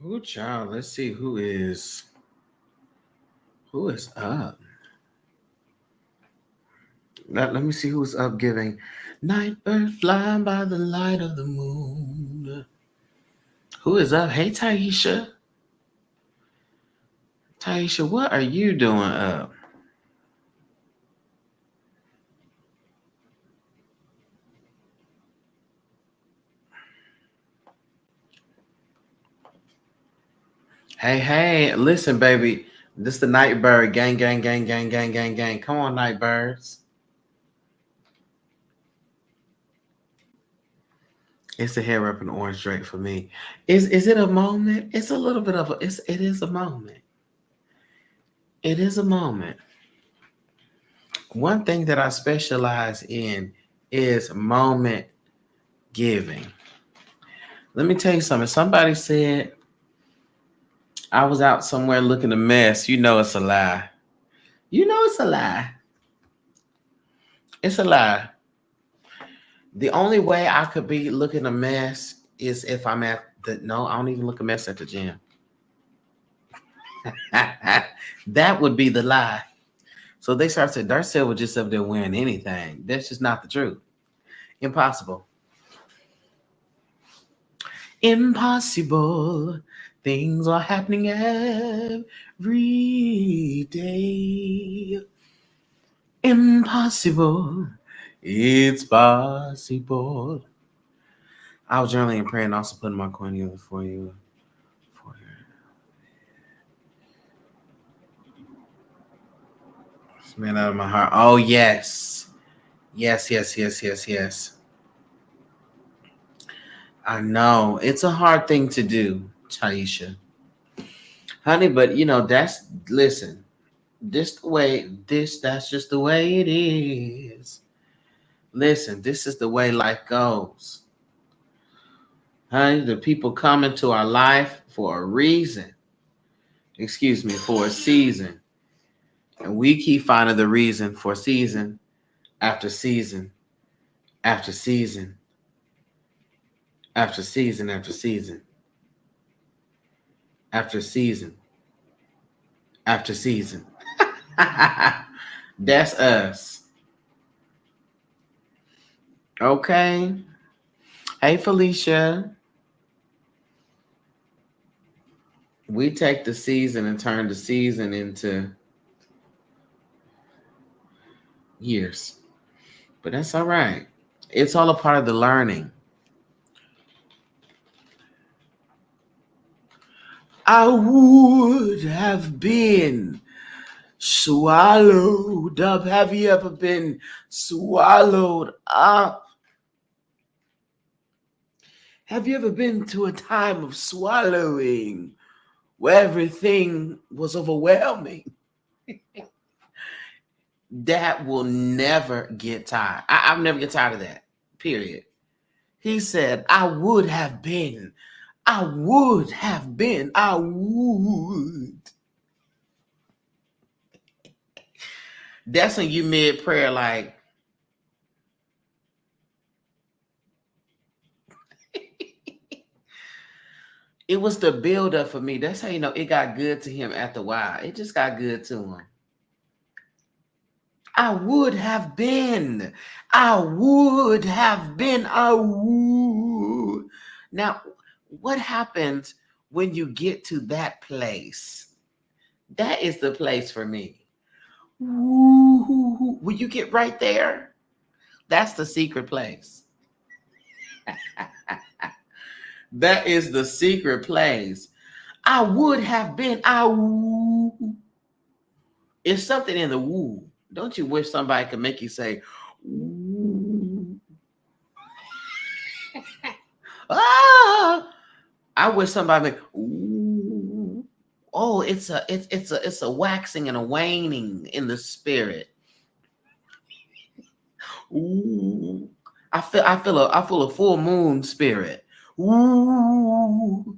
Ooh, child. Let's see who is up. Let me see who's up giving. Night bird flying by the light of the moon. Who is up? Hey, Taisha. Taisha, what are you doing up? Hey, hey, listen, baby. This the night bird. Gang, gang, gang, gang, gang, gang, gang. Come on, night birds. It's a hair up and orange drake for me. Is it a moment? It's a little bit of a it is a moment. It is a moment. One thing that I specialize in is moment giving. Let me tell you something. Somebody said I was out somewhere looking a mess. You know it's a lie. You know it's a lie. It's a lie. The only way I could be looking a mess is if I'm at the no, I don't even look a mess at the gym. That would be the lie. So they start saying Darcel was just up there wearing anything. That's just not the truth. Impossible. Impossible. Things are happening every day. Impossible. It's possible. I was journaling and praying, also putting my coin together for you. For you. It's man out of my heart. Oh yes. Yes, yes, yes, yes, yes. I know. It's a hard thing to do, Taisha. Honey, but that's listen, that's just the way it is. Listen, this is the way life goes. Honey, the people come into our life for a reason. Excuse me, for a season. And we keep finding the reason for season after season after season after season after season after season after season. That's us. Okay. Hey, Felicia. We take the season and turn the season into years. But that's all right. It's all a part of the learning. I would have been swallowed up. Have you ever been swallowed up? Have you ever been to a time of swallowing where everything was overwhelming? That will never get tired. I'll never get tired of that. Period. He said, I would have been. I would have been. I would. That's when you mid prayer, like, it was the build up for me. That's how you know it got good to him after a while. It just got good to him. I would have been. I would have been. I would. Now, what happens when you get to that place? That is the place for me. Ooh, when you get right there, that's the secret place. That is the secret place. I would have been. I woo. It's something in the woo. Don't you wish somebody could make you say, woo? Ah! I wish somebody make, ooh. Oh, it's a waxing and a waning in the spirit. Ooh. I feel a full moon spirit. Ooh.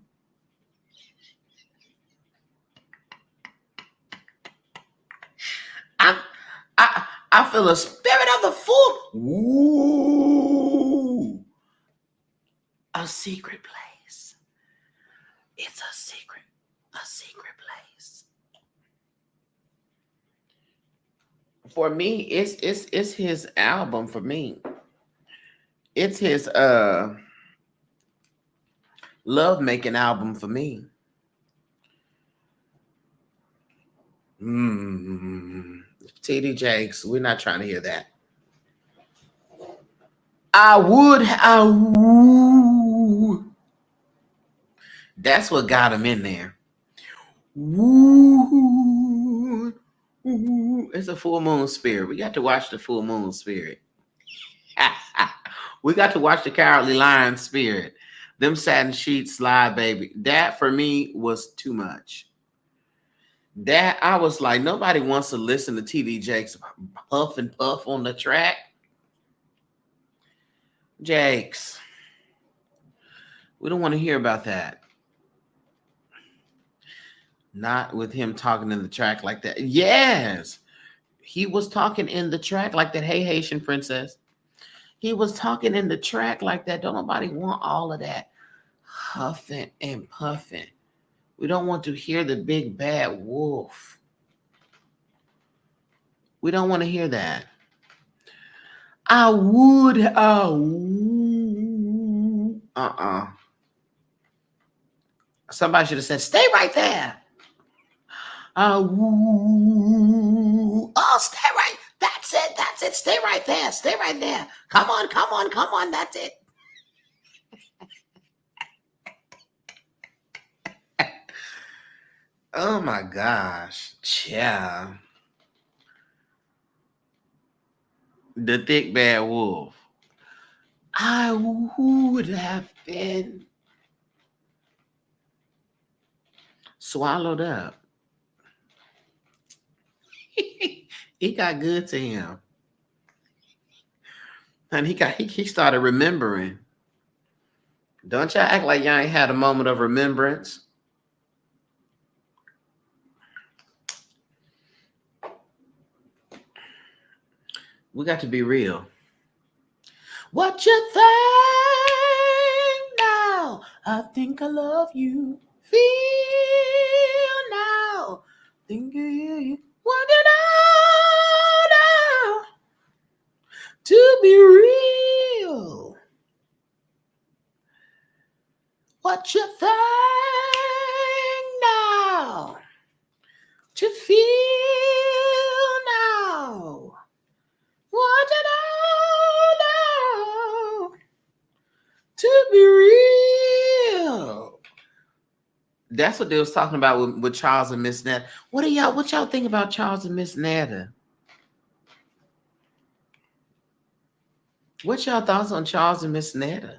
I I feel the spirit of the full. Ooh. A secret place. It's a secret For me, it's his album for me. It's his love making album for me. TD Jakes, we're not trying to hear that. I would. That's what got him in there. Woo. It's a full moon spirit. We got to watch the full moon spirit. We got to watch the Cowardly Lion spirit. Them satin sheets slide, baby. That for me was too much. That I was like, nobody wants to listen to TD Jakes puff and puff on the track. Jakes, we don't want to hear about that. Not with him talking in the track like that. Yes, he was talking in the track like that. Hey, Haitian princess. He was talking in the track like that. Don't nobody want all of that huffing and puffing. We don't want to hear the big bad wolf. We don't want to hear that. I would. Somebody should have said, "Stay right there." Oh, stay right. That's it. That's it. Stay right there. Stay right there. Come on. Come on. Come on. That's it. Oh my gosh. Yeah. The thick bad wolf. I would have been swallowed up. It got good to him. And he started remembering. Don't y'all act like y'all ain't had a moment of remembrance. We got to be real. What you think now? I think I love you. Feel now. Think you want it all now. To be real. What you think now? To feel now. Want it all now. To be real. That's what they was talking about with Charles and Miss Netta. What y'all think about Charles and Miss Netta? What's y'all thoughts on Charles and Miss Netta?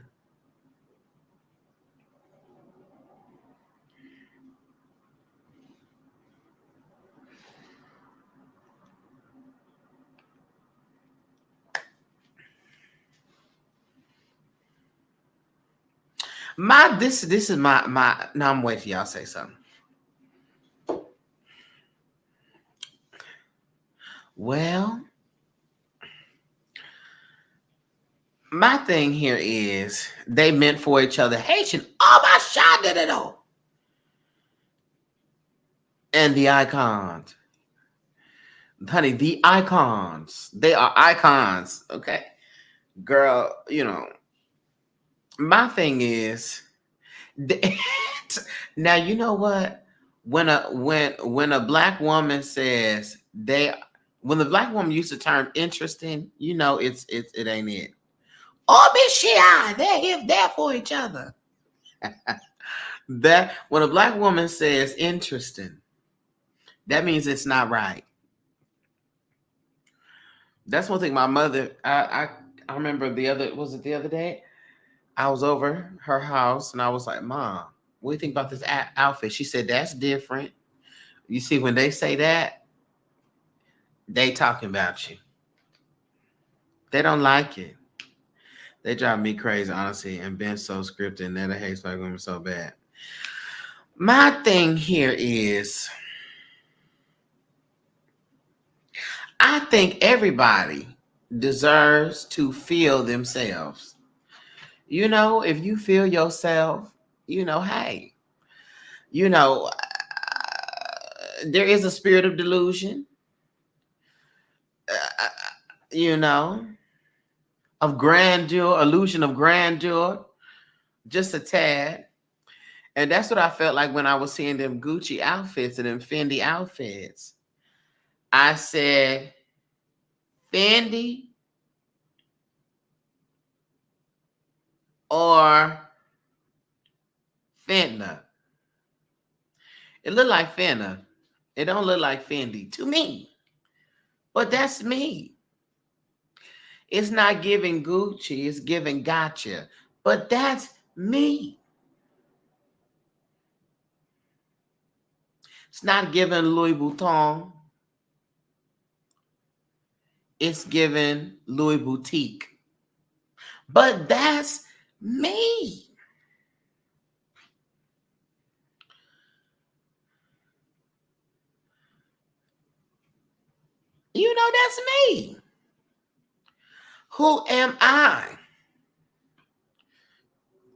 This is my now I'm waiting till y'all say something. Well, my thing here is they meant for each other. Haitian, oh my shot did it all. And the icons. Honey, the icons. They are icons. Okay. Girl, my thing is now you know what? When a black woman says when the black woman used the term interesting, it ain't it. Oh, Miss Shia, they're there for each other. That when a black woman says interesting, that means it's not right. That's one thing my mother, I remember the other day? I was over her house and I was like, Mom, what do you think about this outfit? She said, that's different. You see, when they say that, they talking about you. They don't like it. They drive me crazy, honestly, and been so scripted and Netta hates black women so bad. My thing here is, I think everybody deserves to feel themselves. If you feel yourself, hey, there is a spirit of delusion. you know, of grandeur, illusion of grandeur, just a tad. And that's what I felt like when I was seeing them Gucci outfits and them Fendi outfits. I said, Fendi or Fentanyl. It looked like Fentanyl. It don't look like Fendi to me. But that's me. It's not giving Gucci, it's giving gotcha. But that's me. It's not giving Louis Vuitton. It's giving Louis Boutique. But that's me. You know, that's me. Who am I?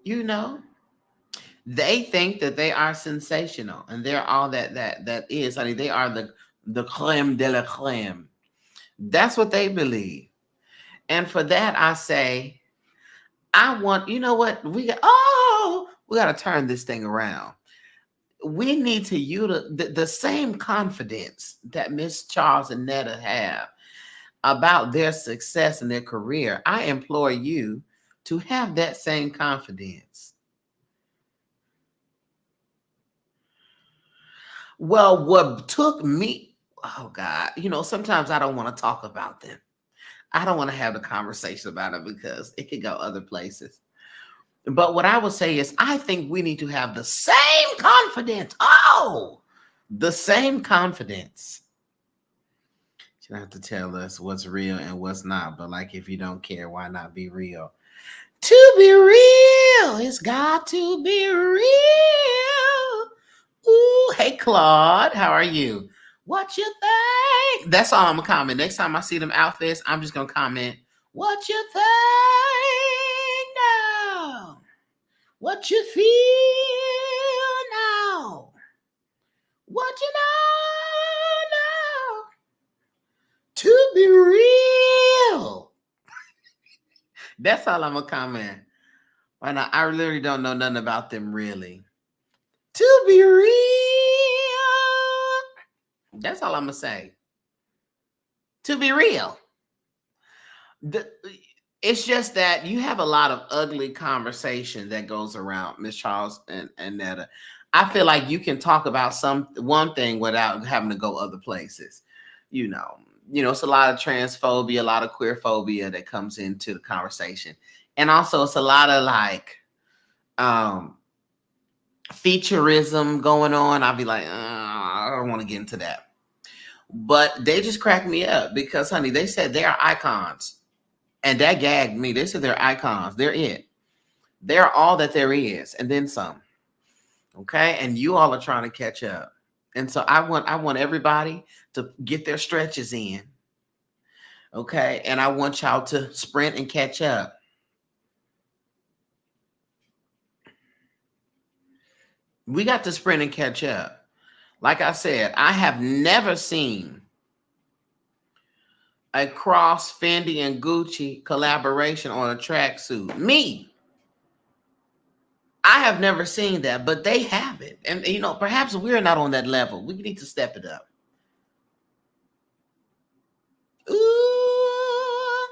You know, they think that they are sensational and they're all that is. I mean, they are the creme de la creme. That's what they believe. And for that, I say, I want, you know what? We got to turn this thing around. We need to use the same confidence that Miss Charles and Netta have about their success in their career. I implore you to have that same confidence. Well, what took me, oh God, you know, sometimes I don't want to talk about them. I don't want to have the conversation about it because it could go other places. But what I would say is, I think we need to have the same confidence. Oh, the same confidence. You don't have to tell us what's real and what's not. But like, if you don't care, why not be real? To be real, it's got to be real. Ooh, hey Claude, how are you? What you think? That's all I'm gonna comment. Next time I see them outfits, I'm just gonna comment. What you think now? What you feel now? What you know now? To be real. That's all I'm gonna comment. Why not? I literally don't know nothing about them really. To be real. That's all I'm gonna say. To be real. It's just that you have a lot of ugly conversation that goes around, Miss Charles and Netta. I feel like you can talk about one thing without having to go other places. You know, it's a lot of transphobia, a lot of queerphobia that comes into the conversation. And also it's a lot of like featureism going on. I'll be like, I don't want to get into that. But they just crack me up because, honey, they said they are icons. And that gagged me. They said they're icons. They're it. They're all that there is, and then some. Okay, and you all are trying to catch up. And so I want everybody to get their stretches in. Okay, and I want y'all to sprint and catch up. We got to sprint and catch up. Like I said, I have never seen a cross Fendi and Gucci collaboration on a tracksuit. Me. I have never seen that, but they have it. And, perhaps we're not on that level. We need to step it up. Ooh,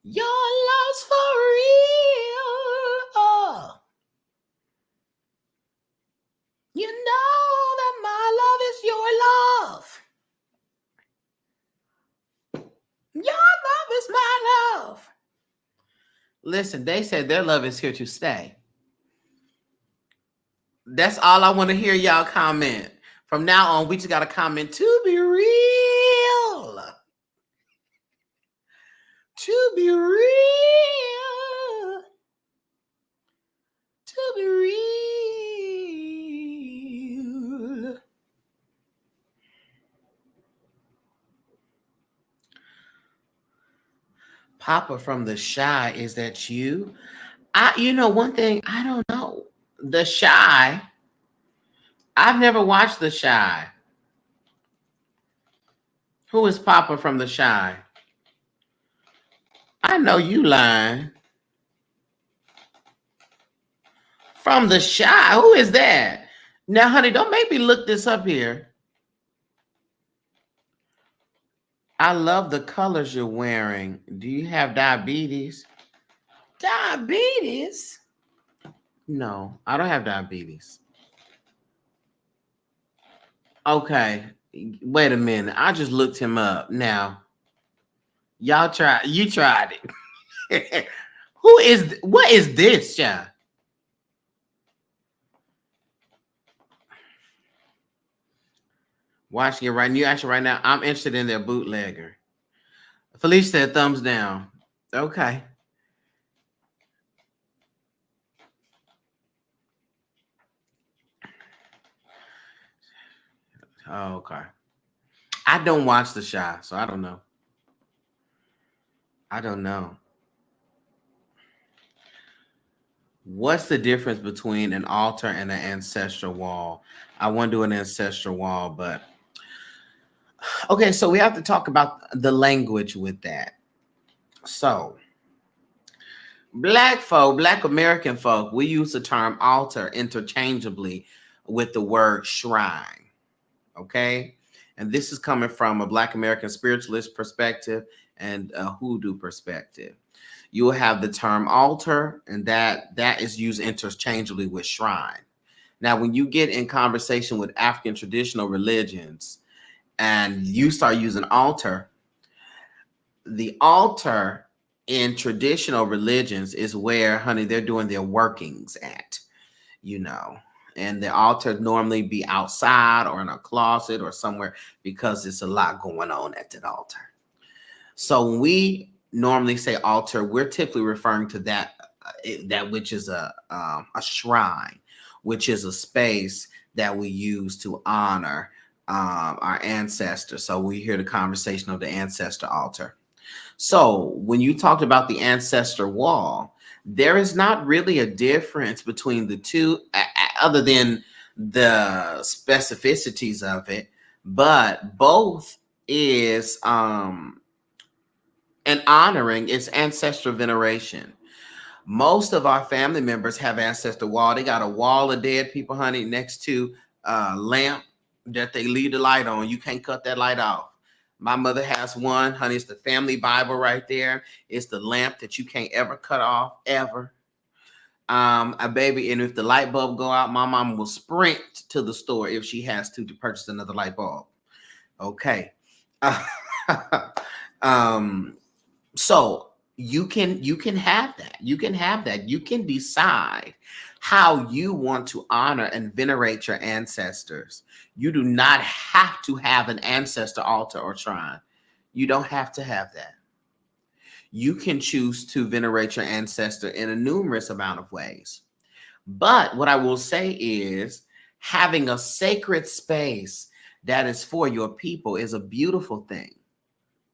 your love's for real. Oh, you know that my love is your love. Your love is my love. Listen, they said their love is here to stay. That's all I want to hear y'all comment. From now on, we just got to comment to be real. To be real. To be real. Papa from The Shy, is that you? One thing, I don't know. The Shy. I've never watched The Shy. Who is Papa from The Shy? I know you lying. From The Shy. Who is that? Now, honey, don't make me look this up here. I love the colors you're wearing. Do you have diabetes? Diabetes? No, I don't have diabetes. Okay. Wait a minute. I just looked him up. Now, you tried it. What is this, child? Watching it right now. You actually right now. I'm interested in their bootlegger. Felicia said thumbs down. Okay. Oh, okay. I don't watch The Shy, so I don't know. I don't know. What's the difference between an altar and an ancestral wall? I want to do an ancestral wall, but okay, so we have to talk about the language with that. So, Black American folk, we use the term altar interchangeably with the word shrine. Okay. And this is coming from a Black American spiritualist perspective and a hoodoo perspective. You will have the term altar, and that is used interchangeably with shrine. Now, when you get in conversation with African traditional religions and you start using altar, the altar in traditional religions is where, honey, they're doing their workings at, you know. And the altar normally be outside or in a closet or somewhere because there's a lot going on at that altar. So when we normally say altar, we're typically referring to that which is a shrine, which is a space that we use to honor our ancestors. So we hear the conversation of the ancestor altar. So when you talked about the ancestor wall, there is not really a difference between the two, other than the specificities of it, but both is and honoring its ancestral veneration. Most of our family members have ancestor wall. They got a wall of dead people, honey, next to a lamp that they leave the light on. You can't cut that light off. My mother has one, honey. It's the family Bible right there. It's the lamp that you can't ever cut off, ever. A baby, and if the light bulb go out, my mom will sprint to the store if she has to purchase another light bulb. Okay. So you can have that. You can have that. You can decide how you want to honor and venerate your ancestors. You do not have to have an ancestor altar or shrine. You don't have to have that. You can choose to venerate your ancestor in a numerous amount of ways. But what I will say is having a sacred space that is for your people is a beautiful thing.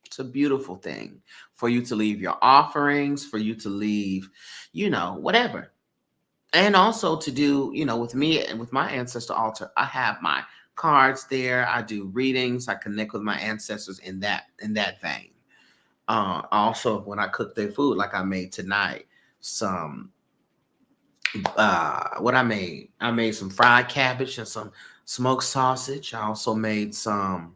It's a beautiful thing for you to leave your offerings, for you to leave, whatever. And also to do, with me and with my ancestor altar, I have my cards there. I do readings. I connect with my ancestors in that vein. Also, when I cook their food, like I made tonight, some what I made some fried cabbage and some smoked sausage. I also made some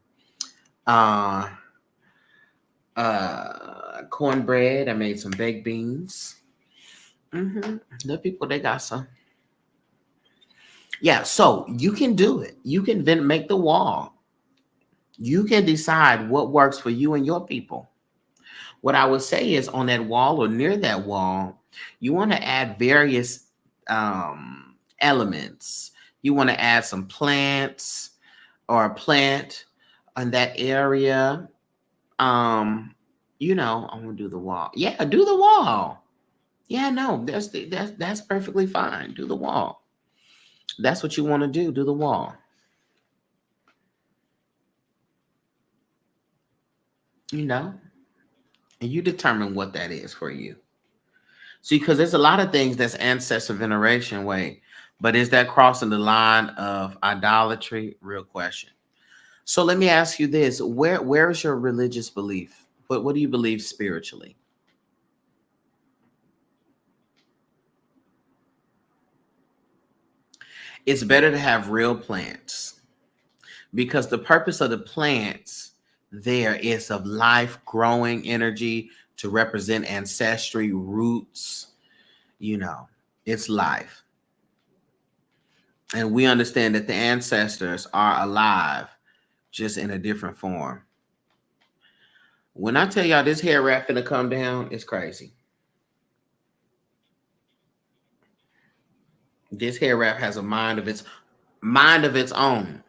cornbread. I made some baked beans. The people, they got some. Yeah, so you can do it. You can then make the wall. You can decide what works for you and your people. What I would say is on that wall or near that wall, you want to add various elements. You want to add some plants or a plant on that area. I want to do the wall. Yeah, do the wall. Yeah, no, that's perfectly fine. Do the wall. That's what you want to do. Do the wall. And you determine what that is for you. See, because there's a lot of things that's ancestor veneration way, but is that crossing the line of idolatry? Real question. So let me ask you this. Where is your religious belief? What do you believe spiritually? It's better to have real plants because the purpose of the plants there is of life, growing energy to represent ancestry, roots, you know, it's life. And we understand that the ancestors are alive, just in a different form. When I tell y'all this hair wrap finna come down, it's crazy. This hair wrap has a mind of its own.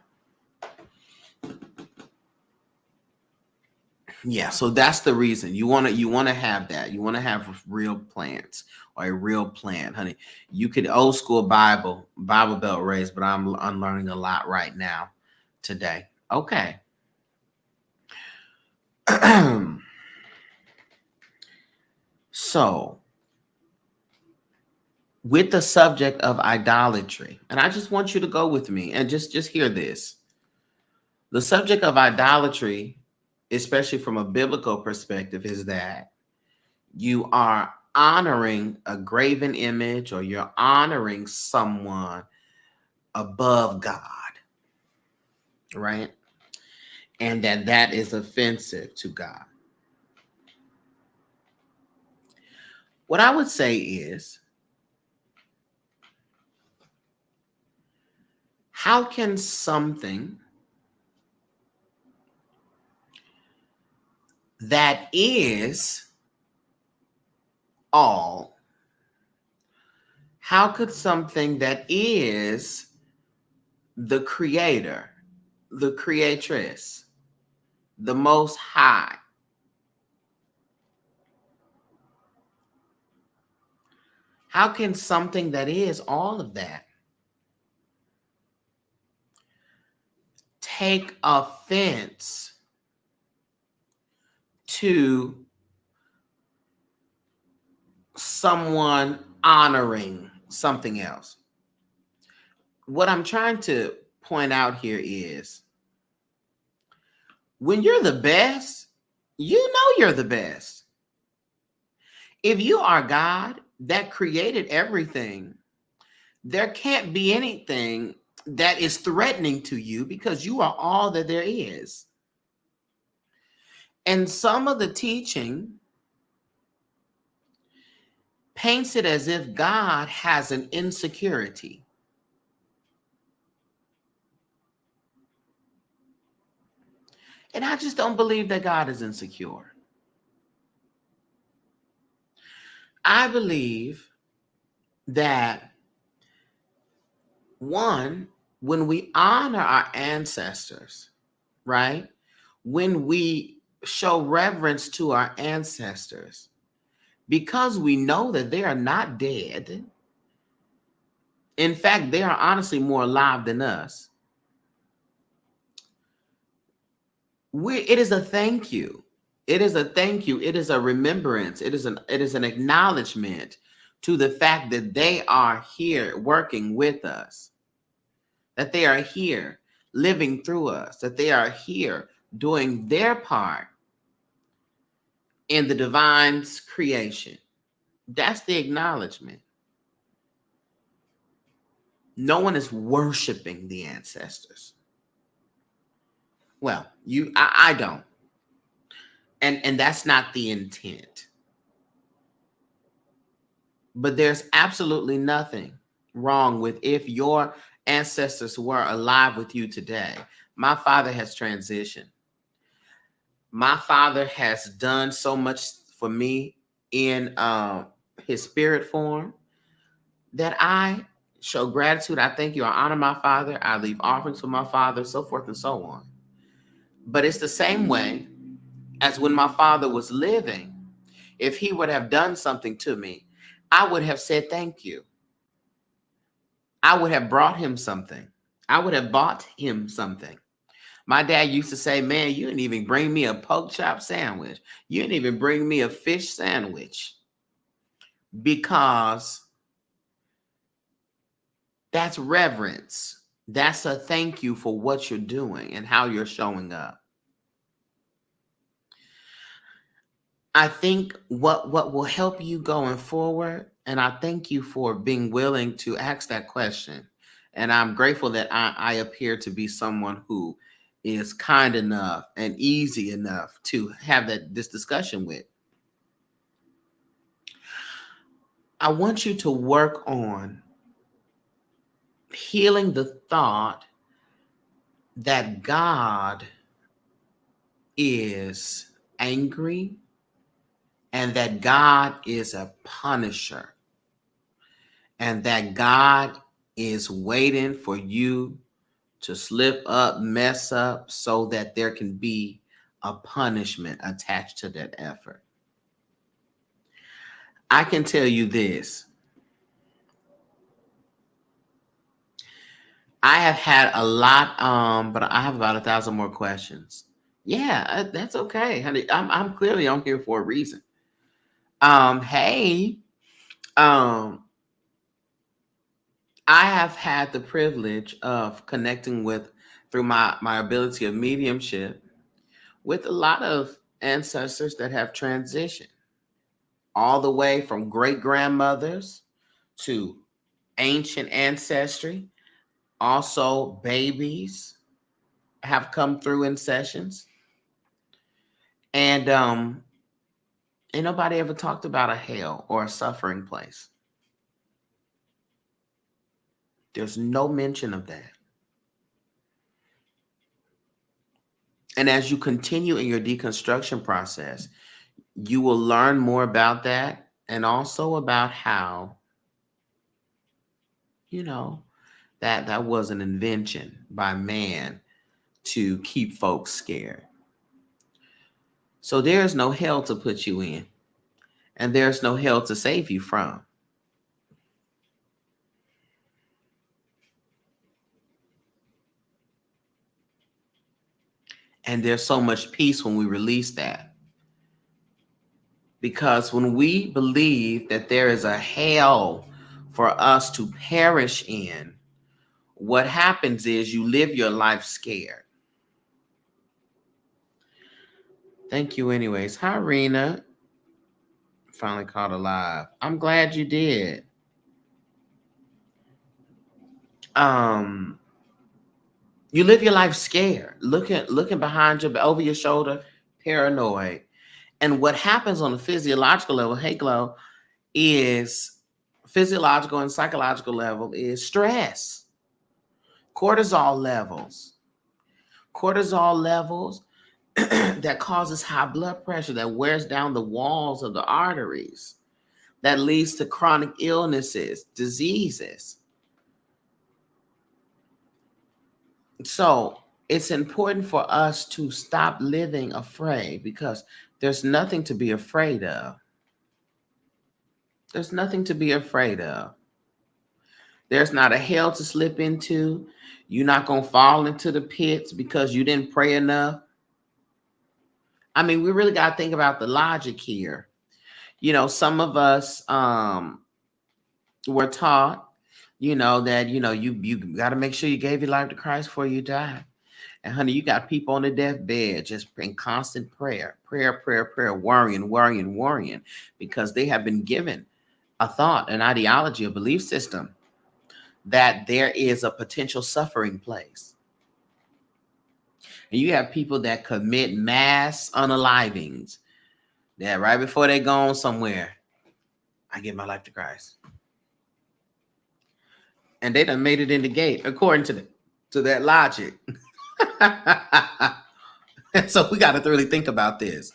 Yeah, so that's the reason you want to have that. You want to have real plants or a real plant, honey. You could old school Bible belt raised, but I'm unlearning a lot right now today. Okay. So, with the subject of idolatry, and I just want you to go with me and just hear this. The subject of idolatry, especially from a biblical perspective, is that you are honoring a graven image or you're honoring someone above God, right? And that is offensive to God. What I would say is, how can something that is all, how could something that is the creator, the creatress, the most high, how can something that is all of that take offense to someone honoring something else? What I'm trying to point out here is when you're the best, you know you're the best. If you are God that created everything, there can't be anything that is threatening to you because you are all that there is. And some of the teaching paints it as if God has an insecurity. And I just don't believe that God is insecure. I believe that, one, when we honor our ancestors, right? When we show reverence to our ancestors, because we know that they are not dead. In fact, they are honestly more alive than us. It is a thank you. It is a thank you. It is a remembrance. It is an acknowledgement to the fact that they are here working with us, that they are here living through us, that they are here doing their part in the divine's creation. That's the acknowledgement. No one is worshiping the ancestors. Well, I don't. And that's not the intent. But there's absolutely nothing wrong with if your ancestors were alive with you today. My father has transitioned. My father has done so much for me in his spirit form that I show gratitude. I thank you. I honor my father. I leave offerings for my father, so forth and so on. But it's the same way as when my father was living. If he would have done something to me, I would have said thank you. I would have brought him something. I would have bought him something. My dad used to say, man, you didn't even bring me a pork chop sandwich. You didn't even bring me a fish sandwich. Because that's reverence. That's a thank you for what you're doing and how you're showing up. I think what will help you going forward, and I thank you for being willing to ask that question. And I'm grateful that I appear to be someone who is kind enough and easy enough to have this discussion with. I want you to work on healing the thought that God is angry and that God is a punisher and that God is waiting for you to slip up, mess up, so that there can be a punishment attached to that effort. I can tell you this. I have had a lot, but I have about 1,000 more questions. Yeah, that's okay, honey. I'm clearly on here for a reason. Hey, um, I have had the privilege of connecting with through my ability of mediumship with a lot of ancestors that have transitioned all the way from great grandmothers to ancient ancestry. Also, babies have come through in sessions. And ain't nobody ever talked about a hell or a suffering place. There's no mention of that. And as you continue in your deconstruction process, you will learn more about that and also about how, you know, that was an invention by man to keep folks scared. So there's no hell to put you in, and there's no hell to save you from. And there's so much peace when we release that. Because when we believe that there is a hell for us to perish in, what happens is you live your life scared. Thank you anyways. Hi, Rena. Finally caught alive. I'm glad you did. Um, you live your life scared, looking behind you, over your shoulder, paranoid. And what happens on a physiological level, hey Glow, is physiological and psychological level is stress. Cortisol levels. Cortisol levels that causes high blood pressure that wears down the walls of the arteries, that leads to chronic illnesses, diseases. So it's important for us to stop living afraid because there's nothing to be afraid of. There's nothing to be afraid of. There's not a hell to slip into. You're not going to fall into the pits because you didn't pray enough. I mean, we really got to think about the logic here. You know, some of us were taught, that, you got to make sure you gave your life to Christ before you die. And honey, you got people on the deathbed just in constant prayer, worrying, because they have been given a thought, an ideology, a belief system that there is a potential suffering place. And you have people that commit mass unalivings that right before they go on somewhere, I give my life to Christ. And they done made it in the gate according to that logic. So we got to really think about this.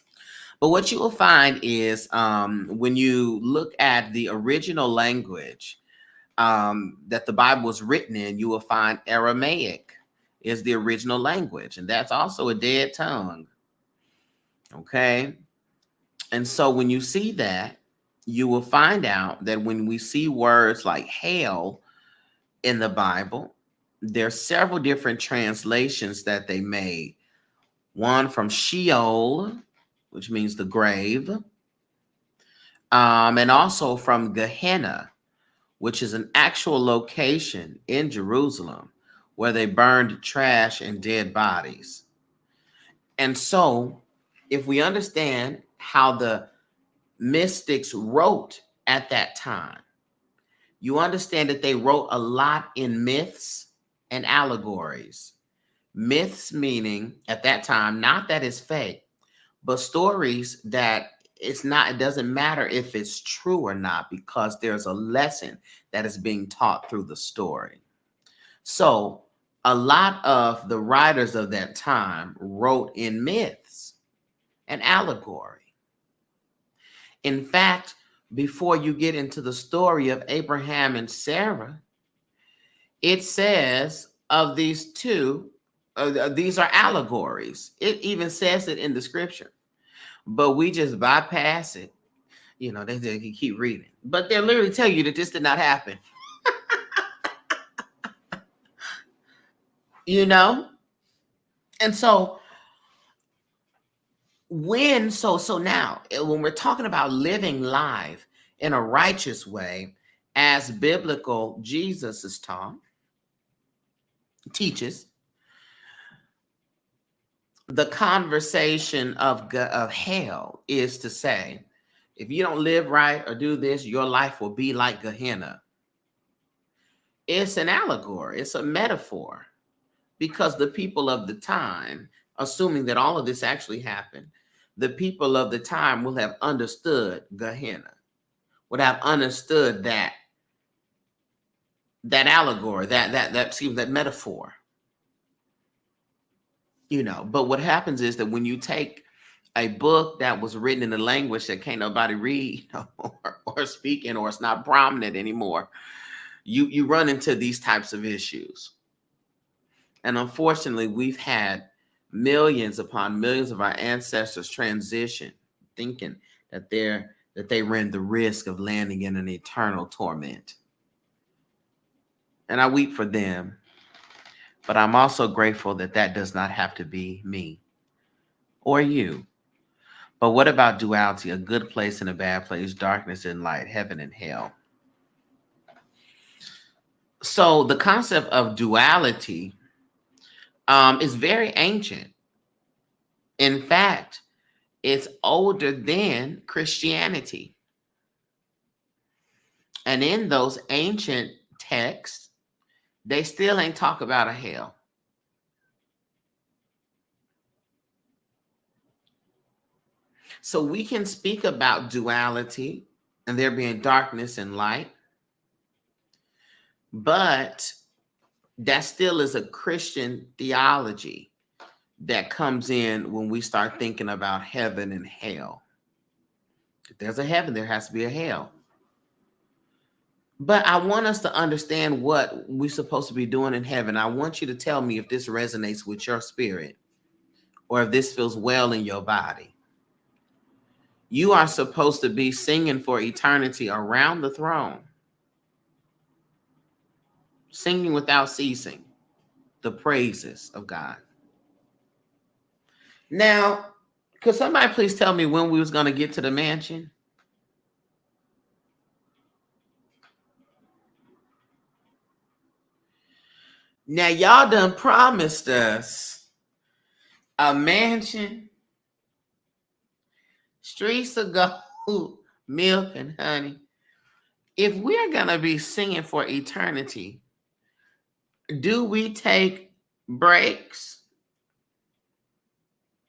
But what you will find is when you look at the original language that the Bible was written in, you will find Aramaic is the original language. And that's also a dead tongue. Okay. And so when you see that, you will find out that when we see words like hell in the Bible, there are several different translations that they made. One from Sheol, which means the grave, and also from Gehenna, which is an actual location in Jerusalem where they burned trash and dead bodies. And so, if we understand how the mystics wrote at that time, you understand that they wrote a lot in myths and allegories. Myths meaning at that time, not that it's fake, but stories that it doesn't matter if it's true or not, because there's a lesson that is being taught through the story. So a lot of the writers of that time wrote in myths and allegory. In fact, before you get into the story of Abraham and Sarah, it says of these two, these are allegories. It even says it in the scripture, but we just bypass it. You know, they keep reading, but they'll literally tell you that this did not happen. You know, and so now when we're talking about living life in a righteous way, as biblical Jesus is teaches, the conversation of hell is to say, if you don't live right or do this, your life will be like Gehenna. It's an allegory. It's a metaphor, because the people of the time, assuming that all of this actually happened, the people of the time will have understood Gehenna, would have understood that allegory, that metaphor. You know, but what happens is that when you take a book that was written in a language that can't nobody read or speak in, or it's not prominent anymore, you run into these types of issues. And unfortunately, we've had millions upon millions of our ancestors transition, thinking that they ran the risk of landing in an eternal torment. And I weep for them, but I'm also grateful that that does not have to be me or you. But what about duality? A good place and a bad place, darkness and light, heaven and hell. So the concept of duality is very ancient. In fact, it's older than Christianity. And in those ancient texts, they still ain't talk about a hell. So we can speak about duality and there being darkness and light, but that still is a Christian theology that comes in when we start thinking about heaven and hell. If there's a heaven, there has to be a hell. But I want us to understand what we're supposed to be doing in heaven. I want you to tell me if this resonates with your spirit or if this feels well in your body. You are supposed to be singing for eternity around the throne, singing without ceasing the praises of God. Now, could somebody please tell me when we was going to get to the mansion? Now, y'all done promised us a mansion, streets of gold, milk and honey. If we're going to be singing for eternity, do we take breaks?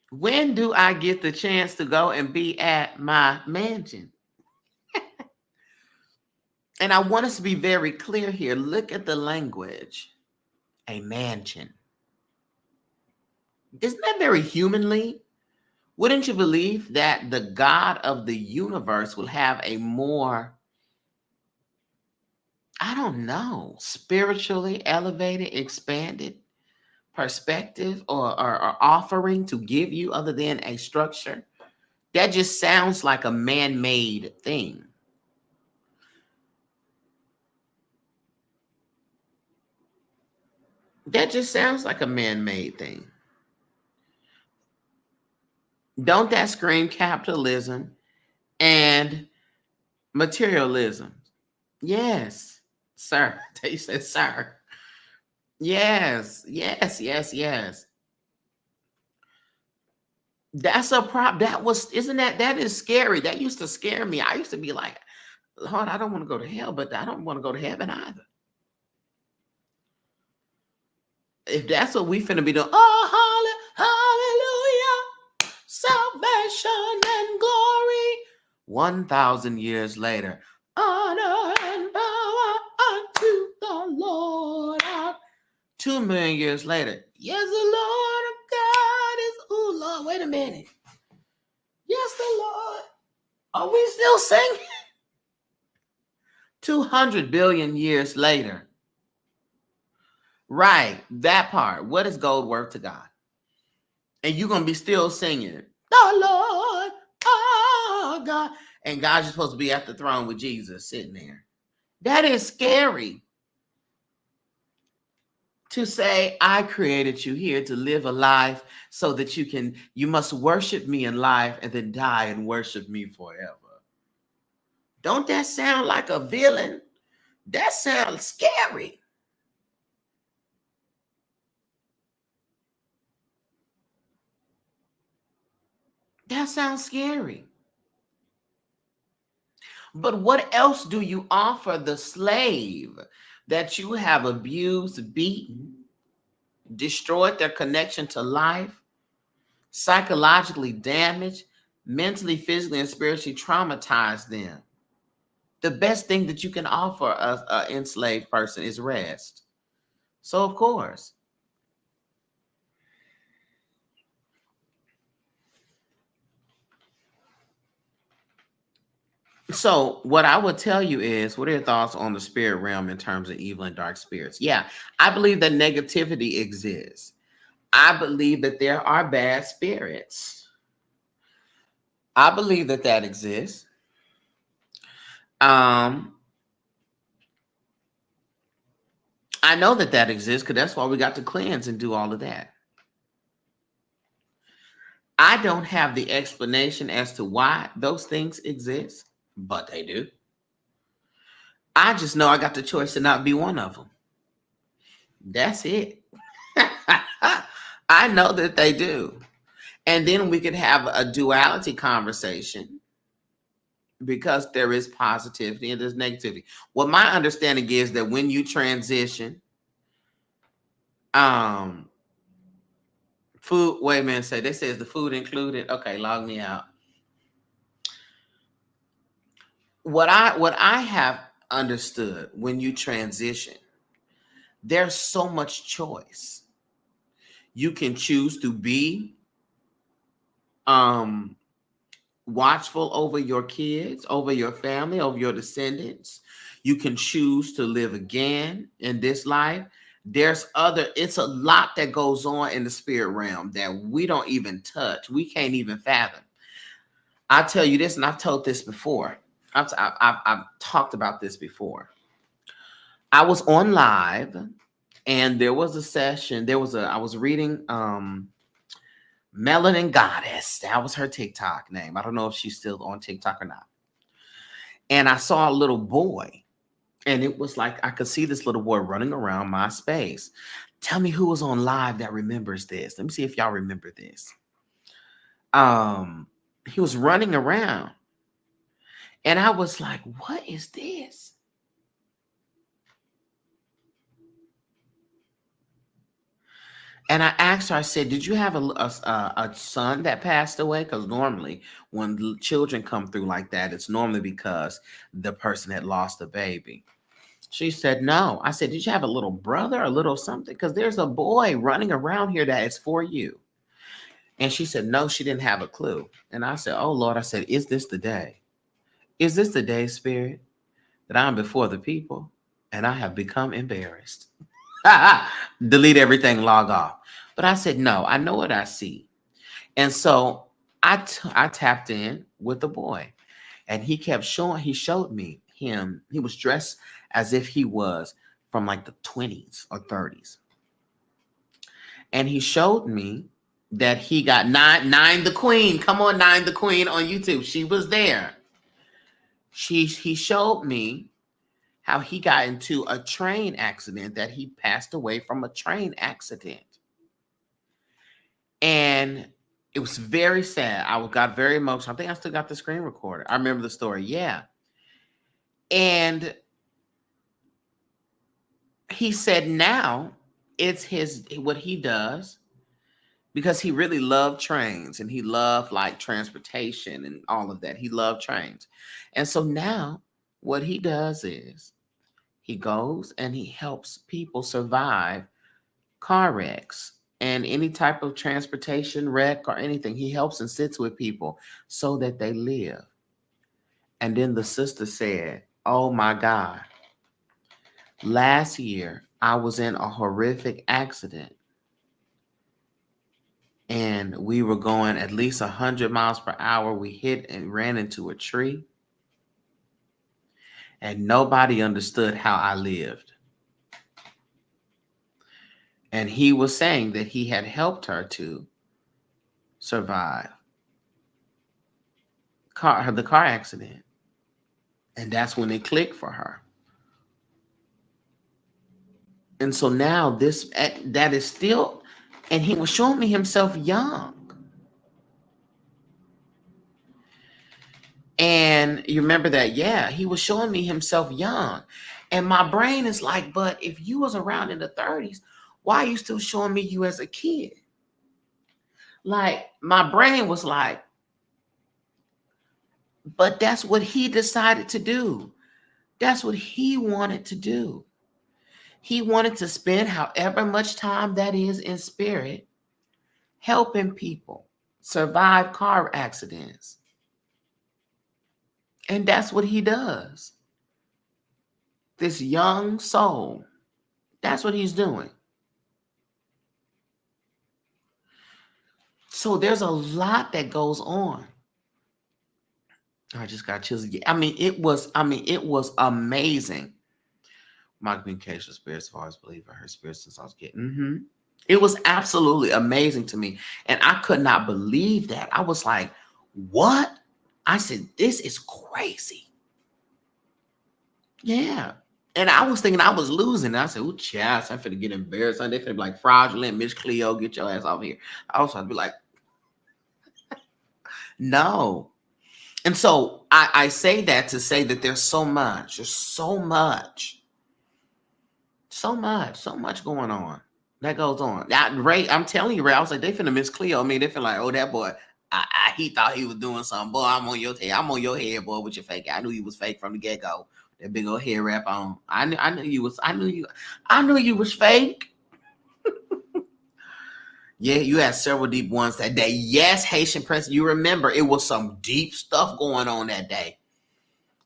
When do I get the chance to go and be at my mansion? And I want us to be very clear here. Look at the language. A mansion. Isn't that very humanly? Wouldn't you believe that the God of the universe will have a more, I don't know, spiritually elevated, expanded perspective or offering to give you other than a structure? That just sounds like a man-made thing. That just sounds like a man-made thing. Don't that scream capitalism and materialism? Yes, sir. They said, sir. Yes, yes, yes, yes. That's a problem. Isn't that is scary. That used to scare me. I used to be like, Lord, I don't want to go to hell, but I don't want to go to heaven either. If that's what we finna be doing, oh, hallelujah, salvation and glory. 1,000 years later, honor and power unto the Lord. 2 million years later, yes, the Lord of God is, oh, Lord, wait a minute. Yes, the Lord. Are we still singing? 200 billion years later. Right, that part. What is gold worth to God? And you're going to be still singing, the Lord, oh God. And God's supposed to be at the throne with Jesus sitting there. That is scary. To say, I created you here to live a life so that you must worship me in life and then die and worship me forever. Don't that sound like a villain? That sounds scary. That sounds scary. But what else do you offer the slave that you have abused, beaten, destroyed their connection to life, psychologically damaged, mentally, physically, and spiritually traumatized them? The best thing that you can offer a enslaved person is rest. So, of course. So, what I would tell you is, what are your thoughts on the spirit realm in terms of evil and dark spirits? Yeah, I believe that negativity exists. I believe that there are bad spirits. I believe that that exists. Um, I know that that exists because that's why we got to cleanse and do all of that. I don't have the explanation as to why those things exist, but they do. I just know I got the choice to not be one of them. That's it. I know that they do. And then we could have a duality conversation because there is positivity and there's negativity. Well, my understanding is that when you transition, food, wait a minute, they say is the food included? Okay, log me out. What I have understood when you transition, there's so much choice. You can choose to be watchful over your kids, over your family, over your descendants. You can choose to live again in this life. It's a lot that goes on in the spirit realm that we don't even touch. We can't even fathom. I'll tell you this, and I've told this before. I've talked about this before. I was on live, and there was a session. I was reading Melanin Goddess. That was her TikTok name. I don't know if she's still on TikTok or not. And I saw a little boy, and it was like I could see this little boy running around my space. Tell me who was on live that remembers this. Let me see if y'all remember this. He was running around, and I was like, what is this? And I asked her, I said, did you have a son that passed away? Because normally when children come through like that, it's normally because the person had lost a baby. She said, no. I said, did you have a little brother, a little something? Because there's a boy running around here that is for you. And she said, no, she didn't have a clue. And I said, oh, Lord, I said, is this the day? Is this the day, Spirit, that I'm before the people and I have become embarrassed? Delete everything, log off. But I said, no, I know what I see. And so I tapped in with the boy, and he showed me him. He was dressed as if he was from like the 20s or 30s. And he showed me that he got Nine the Queen. Come on, Nine the Queen on YouTube. She was there. He showed me how he got into a train accident, that he passed away from a train accident. And it was very sad. I got very emotional. I think I still got the screen recorder. I remember the story. Yeah. And he said now it's what he does, because he really loved trains and he loved like transportation and all of that. He loved trains. And so now what he does is he goes and he helps people survive car wrecks and any type of transportation wreck or anything. He helps and sits with people so that they live. And then the sister said, "Oh my God, last year I was in a horrific accident and we were going at least 100 miles per hour. We hit and ran into a tree and nobody understood how I lived." And he was saying that he had helped her to survive the car accident. And that's when it clicked for her. And so now that is still, and he was showing me himself young. And you remember that? Yeah, he was showing me himself young. And my brain is like, but if you was around in the 30s, why are you still showing me you as a kid? Like, my brain was like, but that's what he decided to do. That's what he wanted to do. He wanted to spend however much time that is in spirit helping people survive car accidents. And that's what he does. This young soul, that's what he's doing. So there's a lot that goes on. I just got chills. I mean, it was amazing. My communication with spirits, I've always believed in her spirit since I was getting. It was absolutely amazing to me. And I could not believe that. I was like, what? I said, this is crazy. Yeah. And I was thinking I was losing. I said, "Ooh, child, I'm finna get embarrassed. They finna be like, fraudulent, Miss Cleo, get your ass off here." I was trying to be like, no. And so I say that to say that there's so much going on that goes on. Ray, I'm telling you, Ray, I was like, they finna Miss Cleo. I mean, they feel like, oh, that boy, he thought he was doing something. Boy, I'm on your head. I'm on your head, boy, with your fake. I knew you was fake from the get-go. That big old hair wrap on. I knew you was fake. Yeah, you had several deep ones that day. Yes, Haitian Prince, you remember it was some deep stuff going on that day.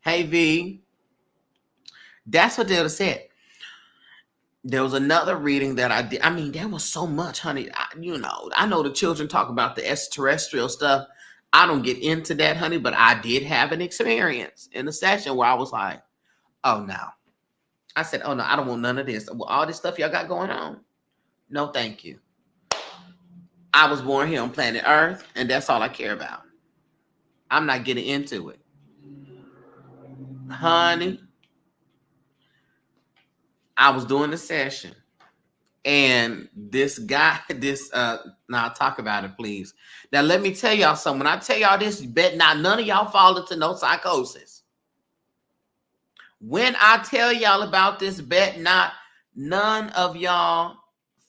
Hey V, that's what they would have said. There was another reading that I did. I mean, there was so much, honey. I know the children talk about the extraterrestrial stuff. I don't get into that, honey, but I did have an experience in a session where I was like, oh no. I said, oh no, I don't want none of this. All this stuff y'all got going on. No, thank you. I was born here on planet Earth, and that's all I care about. I'm not getting into it. Honey, I was doing the session. And this guy, now I'll talk about it, please. Now, let me tell y'all something. When I tell y'all this, you bet not none of y'all fall into no psychosis. When I tell y'all about this, bet not none of y'all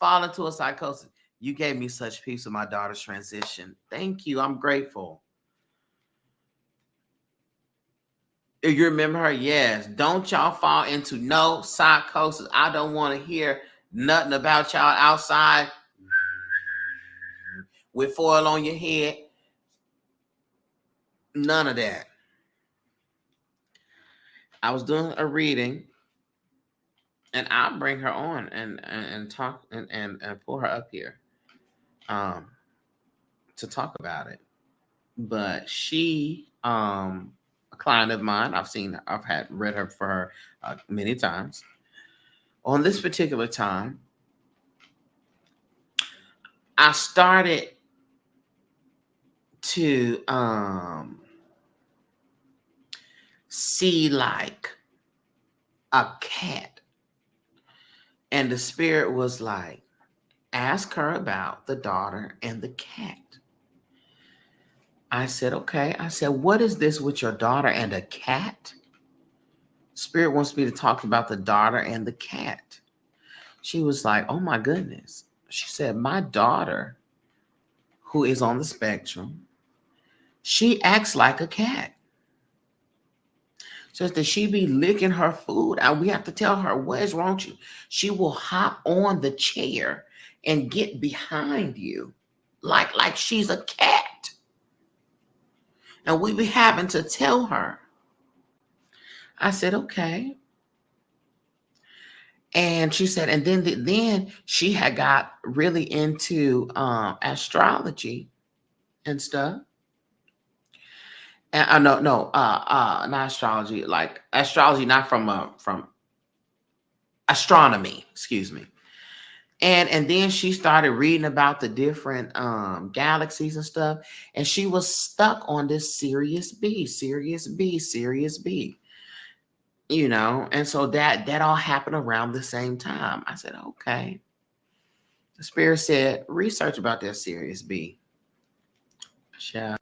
fall into a psychosis. You gave me such peace with my daughter's transition. Thank you. I'm grateful. If you remember her, yes. Don't y'all fall into no psychosis. I don't want to hear nothing about y'all outside with foil on your head. None of that. I was doing a reading, and I'll bring her on and talk and pull her up here to talk about it. But she, a client of mine, I've read her for her many times. On this particular time, I started to see like a cat. And the spirit was like, ask her about the daughter and the cat. I said, okay. I said, what is this with your daughter and a cat? Spirit wants me to talk about the daughter and the cat. She was like, oh my goodness. She said, my daughter, who is on the spectrum, she acts like a cat. Says that she be licking her food, and we have to tell her, what is wrong with you? She will hop on the chair and get behind you like she's a cat. And we be having to tell her. I said, okay. And she said, and then she had got really into astrology and stuff. And not astrology, like astrology, not from astronomy, excuse me. And then she started reading about the different galaxies and stuff, and she was stuck on this Sirius B, you know. And so that all happened around the same time. I said, okay. The spirit said, research about that Sirius B. Child.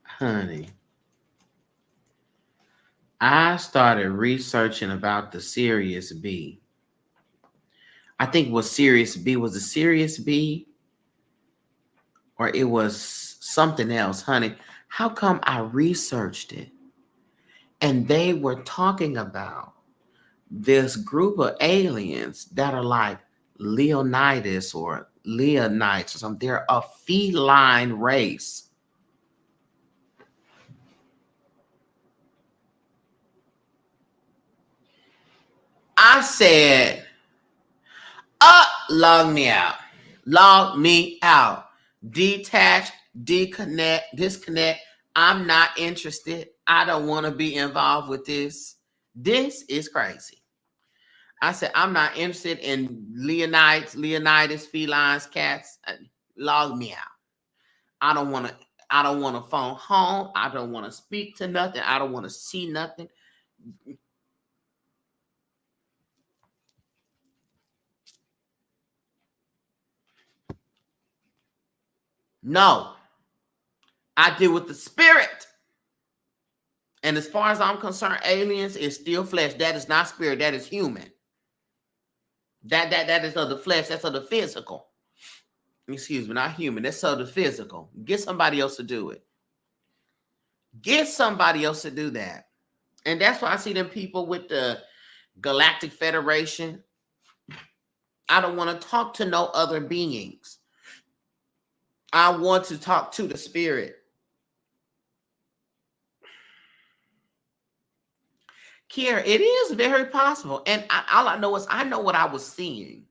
Honey, I started researching about the Sirius B. I think it was Sirius B. Was it Sirius B? Or it was something else, honey. How come I researched it? And they were talking about this group of aliens that are like Leonidas or Leonites or something. They're a feline race. I said, log me out. Log me out. Detach, disconnect. I'm not interested. I don't want to be involved with this. This is crazy. I said, I'm not interested in Leonidas, felines, cats. Log me out. I don't want to phone home. I don't want to speak to nothing. I don't want to see nothing. No. I deal with the spirit. And as far as I'm concerned, aliens is still flesh. That is not spirit. That is human. That is of the flesh. That's of the physical. Excuse me, not human. That's of the physical. Get somebody else to do it. Get somebody else to do that. And that's why I see them people with the Galactic Federation. I don't want to talk to no other beings. I want to talk to the spirit. Kiera, it is very possible. And all I know is I know what I was seeing.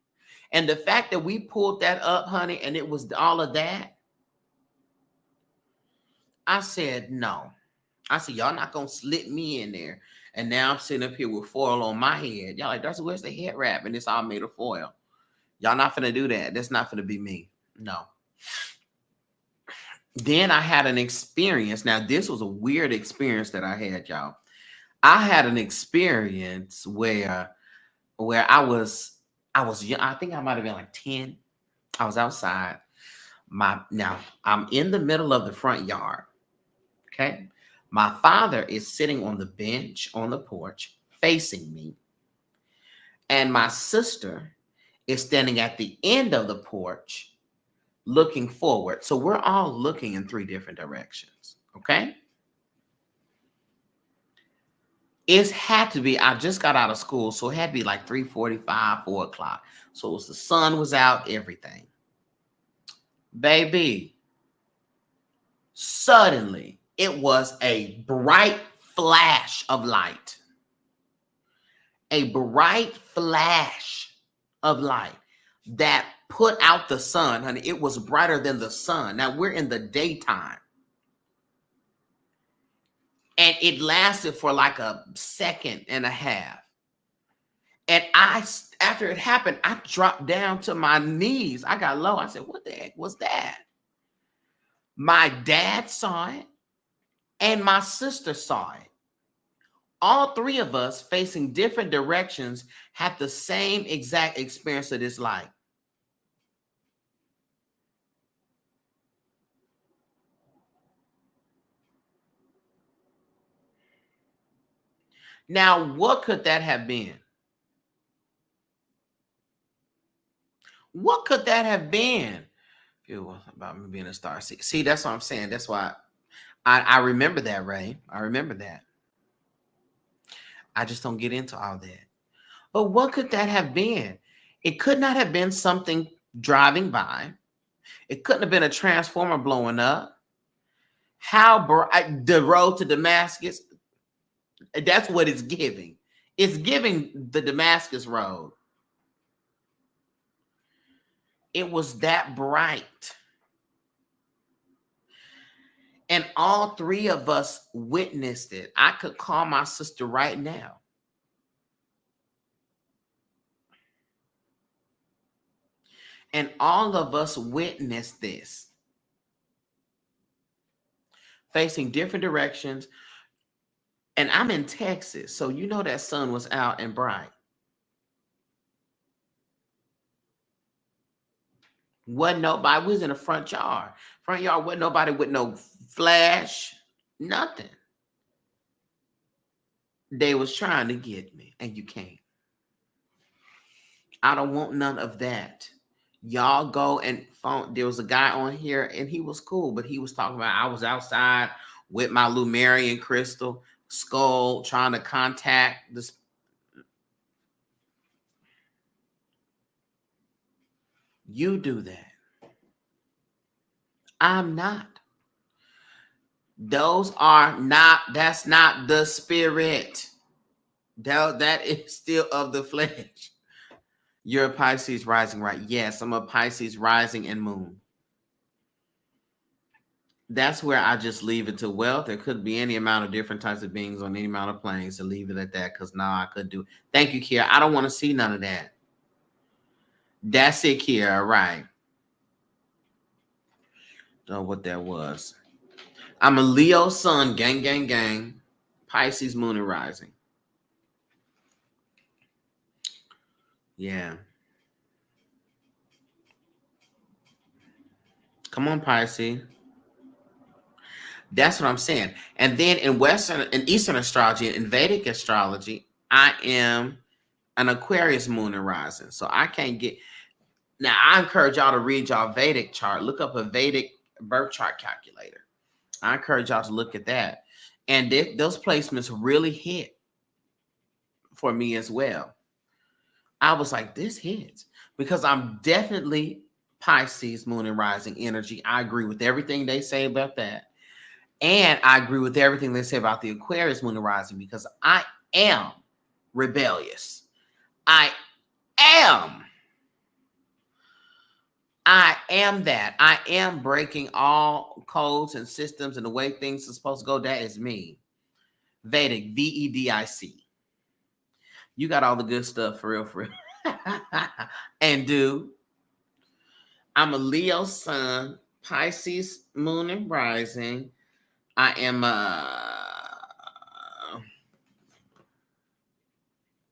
And the fact that we pulled that up, honey, and it was all of that, I said, no. I said, y'all not going to slip me in there. And now I'm sitting up here with foil on my head. Y'all like, Darcy, where's the head wrap? And it's all made of foil. Y'all not finna do that. That's not finna be me. No. Then I had an experience. Now, this was a weird experience that I had, y'all. I had an experience where I was young. I think I might have been like 10. I was outside. Now I'm in the middle of the front yard. Okay. My father is sitting on the bench on the porch facing me. And my sister is standing at the end of the porch looking forward. So we're all looking in 3 different directions. Okay. It had to be, I just got out of school, so it had to be like 3:45, 4 o'clock. So it was, the sun was out, everything. Baby, suddenly it was a bright flash of light. A bright flash of light that put out the sun, honey. It was brighter than the sun. Now we're in the daytime. And it lasted for like a second and a half. And after it happened, I dropped down to my knees. I got low. I said, what the heck was that? My dad saw it. and my sister saw it. All three of us, facing different directions, had the same exact experience of this light. Now, what could that have been? What could that have been? About me being a star. See, that's what I'm saying. That's why I remember that, Ray. I remember that. I just don't get into all that. But what could that have been? It could not have been something driving by. It couldn't have been a transformer blowing up. How bright the road to Damascus? That's what it's giving. It's giving the Damascus road. It was that bright. And all three of us witnessed it. I could call my sister right now. And all of us witnessed this. Facing different directions. And I'm in Texas, so you know that sun was out and bright. Wasn't nobody. We was in the front yard. Front yard wasn't nobody with no flash, nothing. They was trying to get me, and you can't. I don't want none of that. Y'all go and phone. There was a guy on here, and he was cool, but he was talking about I was outside with my Lumerian crystal skull trying to contact this. You do that. I'm not. Those are not, that's not the spirit. That is still of the flesh. You're a Pisces rising, right? Yes, I'm a Pisces rising and moon. That's where I just leave it to wealth. There could be any amount of different types of beings on any amount of planes, to leave it at that, because now I could do. Thank you, Kiera. I don't want to see none of that. That's it, Kiera, right. Don't know what that was. I'm a Leo sun, gang, gang, gang. Pisces moon and rising. Yeah. Come on, Pisces. That's what I'm saying. And then in Western and Eastern astrology and Vedic astrology, I am an Aquarius moon and rising. So I can't get. Now, I encourage y'all to read y'all Vedic chart. Look up a Vedic birth chart calculator. I encourage y'all to look at that. And those placements really hit for me as well. I was like, this hits. Because I'm definitely Pisces moon and rising energy. I agree with everything they say about that. And I agree with everything they say about the Aquarius moon and rising, because I am rebellious. I am that. I am breaking all codes and systems and the way things are supposed to go. That is me. Vedic, VEDIC. You got all the good stuff, for real, for real. And dude, I'm a Leo sun, Pisces moon and rising. I am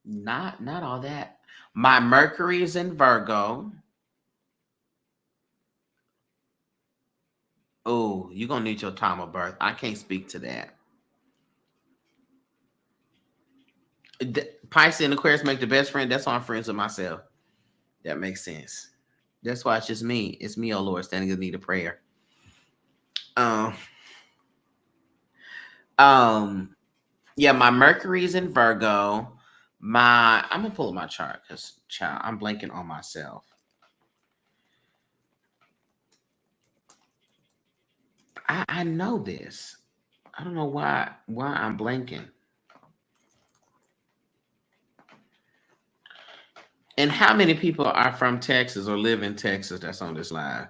not all that. My Mercury is in Virgo. Oh, you're gonna need your time of birth. I can't speak to that. Pisces and Aquarius make the best friend. That's why I'm friends with myself. That makes sense. That's why it's just me. It's me, oh Lord, standing in need of prayer. Yeah, my Mercury's in Virgo. I'm gonna pull up my chart because, child, I'm blanking on myself. I know this. I don't know why I'm blanking. And how many people are from Texas or live in Texas that's on this live?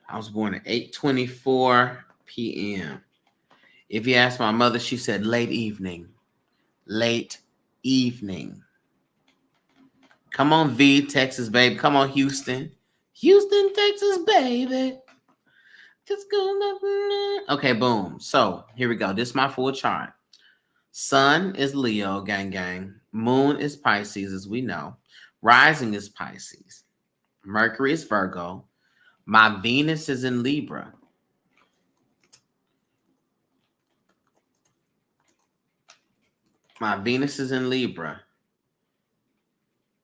I was born at 8:24 p.m. If you ask my mother, she said late evening. Late evening. Come on, V, Texas, baby. Come on, Houston. Houston, Texas, baby. Just go. Okay, boom. So here we go. This is my full chart. Sun is Leo, gang, gang. Moon is Pisces, as we know. Rising is Pisces. Mercury is Virgo. My Venus is in Libra. My Venus is in Libra.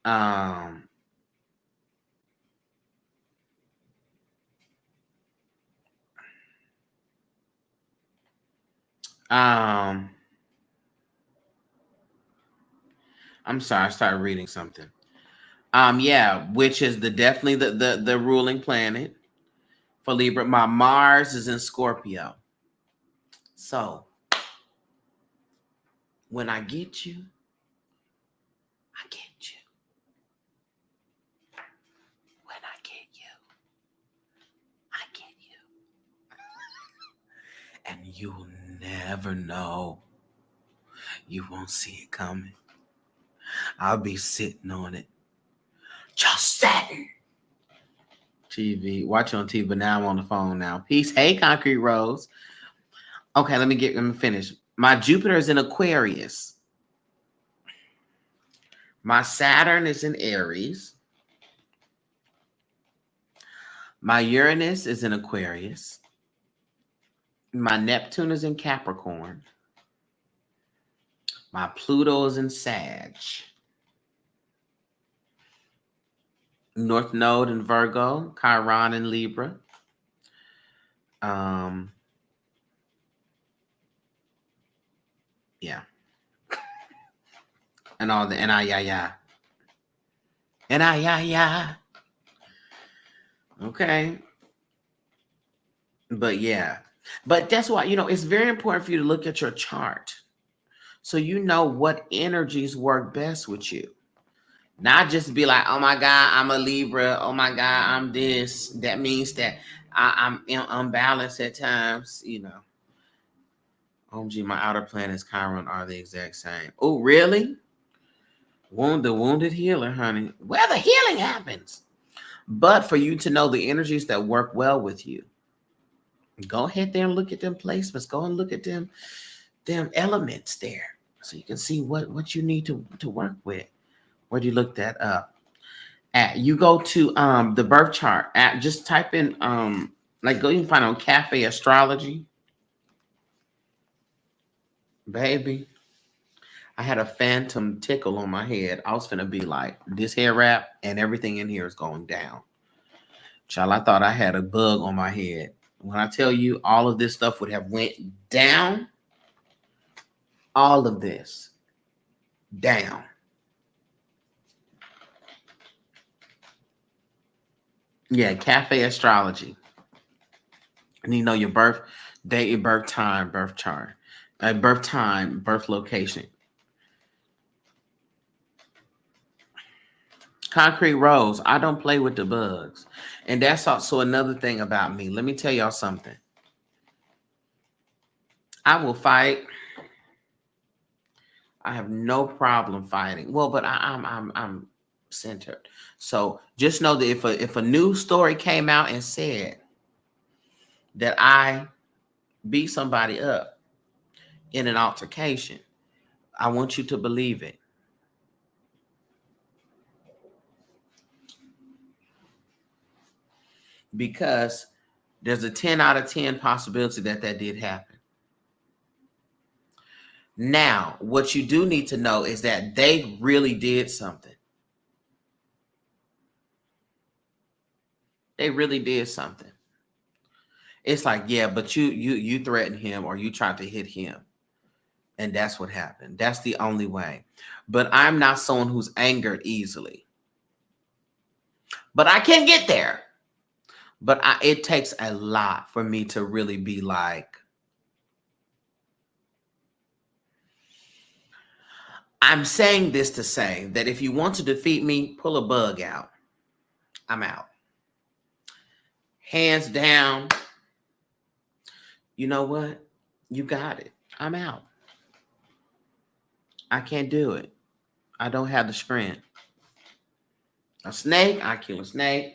Um, um, I'm sorry, I started reading something. Yeah, which is definitely the ruling planet for Libra. My Mars is in Scorpio. So when I get you, I get you. When I get you, I get you. And you'll never know. You won't see it coming. I'll be sitting on it. Just sitting. TV. Watch on TV, but now I'm on the phone now. Peace. Hey, Concrete Rose. Okay, let me finish. My Jupiter is in Aquarius. My Saturn is in Aries. My Uranus is in Aquarius. My Neptune is in Capricorn. My Pluto is in Sag. North Node in Virgo. Chiron in Libra. Yeah. And all the N-I-Y-Y. N-I-Y-Y. Okay. But yeah. But that's why, it's very important for you to look at your chart. So you know what energies work best with you. Not just be like, oh my God, I'm a Libra. Oh my God, I'm this. That means that I'm unbalanced at times, OMG, my outer planets, Chiron, are the exact same. Oh, really? The wounded healer, honey. Where the healing happens. But for you to know the energies that work well with you, go ahead there and look at them placements. Go and look at them elements there. So you can see what you need to work with. Where do you look that up? You go to the birth chart. Just type in go, you can find on Cafe Astrology. Baby, I had a phantom tickle on my head. I was finna be like, this hair wrap and everything in here is going down. Child, I thought I had a bug on my head. When I tell you all of this stuff would have went down, all of this down. Yeah, Cafe Astrology. And you know your birth date, your birth time, birth chart, birth time, birth location. Concrete Rose, I don't play with the bugs. And that's also another thing about me. Let me tell y'all something. I will fight. I have no problem fighting. Well, but I'm centered. So just know that if a news story came out and said that I beat somebody up in an altercation, I want you to believe it. Because there's a 10 out of 10 possibility that did happen. Now, what you do need to know is that they really did something. They really did something. It's like, yeah, but you threatened him or you tried to hit him. And that's what happened. That's the only way. But I'm not someone who's angered easily. But I can get there. But it takes a lot for me to really be like, I'm saying this to say that if you want to defeat me, pull a bug out. I'm out. Hands down. You know what? You got it. I'm out. I can't do it. I don't have the strength. A snake, I kill a snake.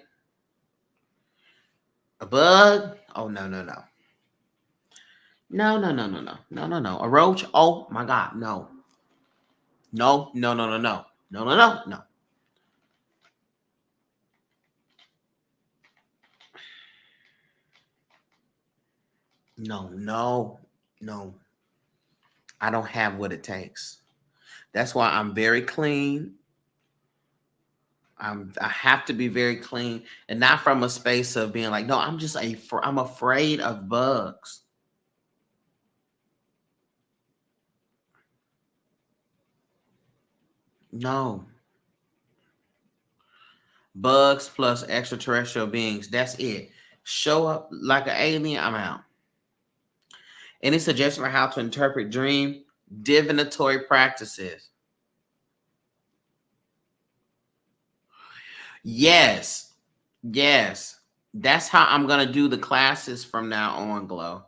A bug, oh no, no, no. No, no, no, no, no, no, no, no. A roach, oh my God, no. No, no, no, no, no. No, no, no, no. No, no, no. I don't have what it takes. That's why I'm very clean. I have to be very clean and not from a space of being like, no, I'm afraid of bugs. No. Bugs plus extraterrestrial beings. That's it. Show up like an alien, I'm out. Any suggestion for how to interpret dream divinatory practices? Yes. Yes. That's how I'm gonna do the classes from now on, Glow.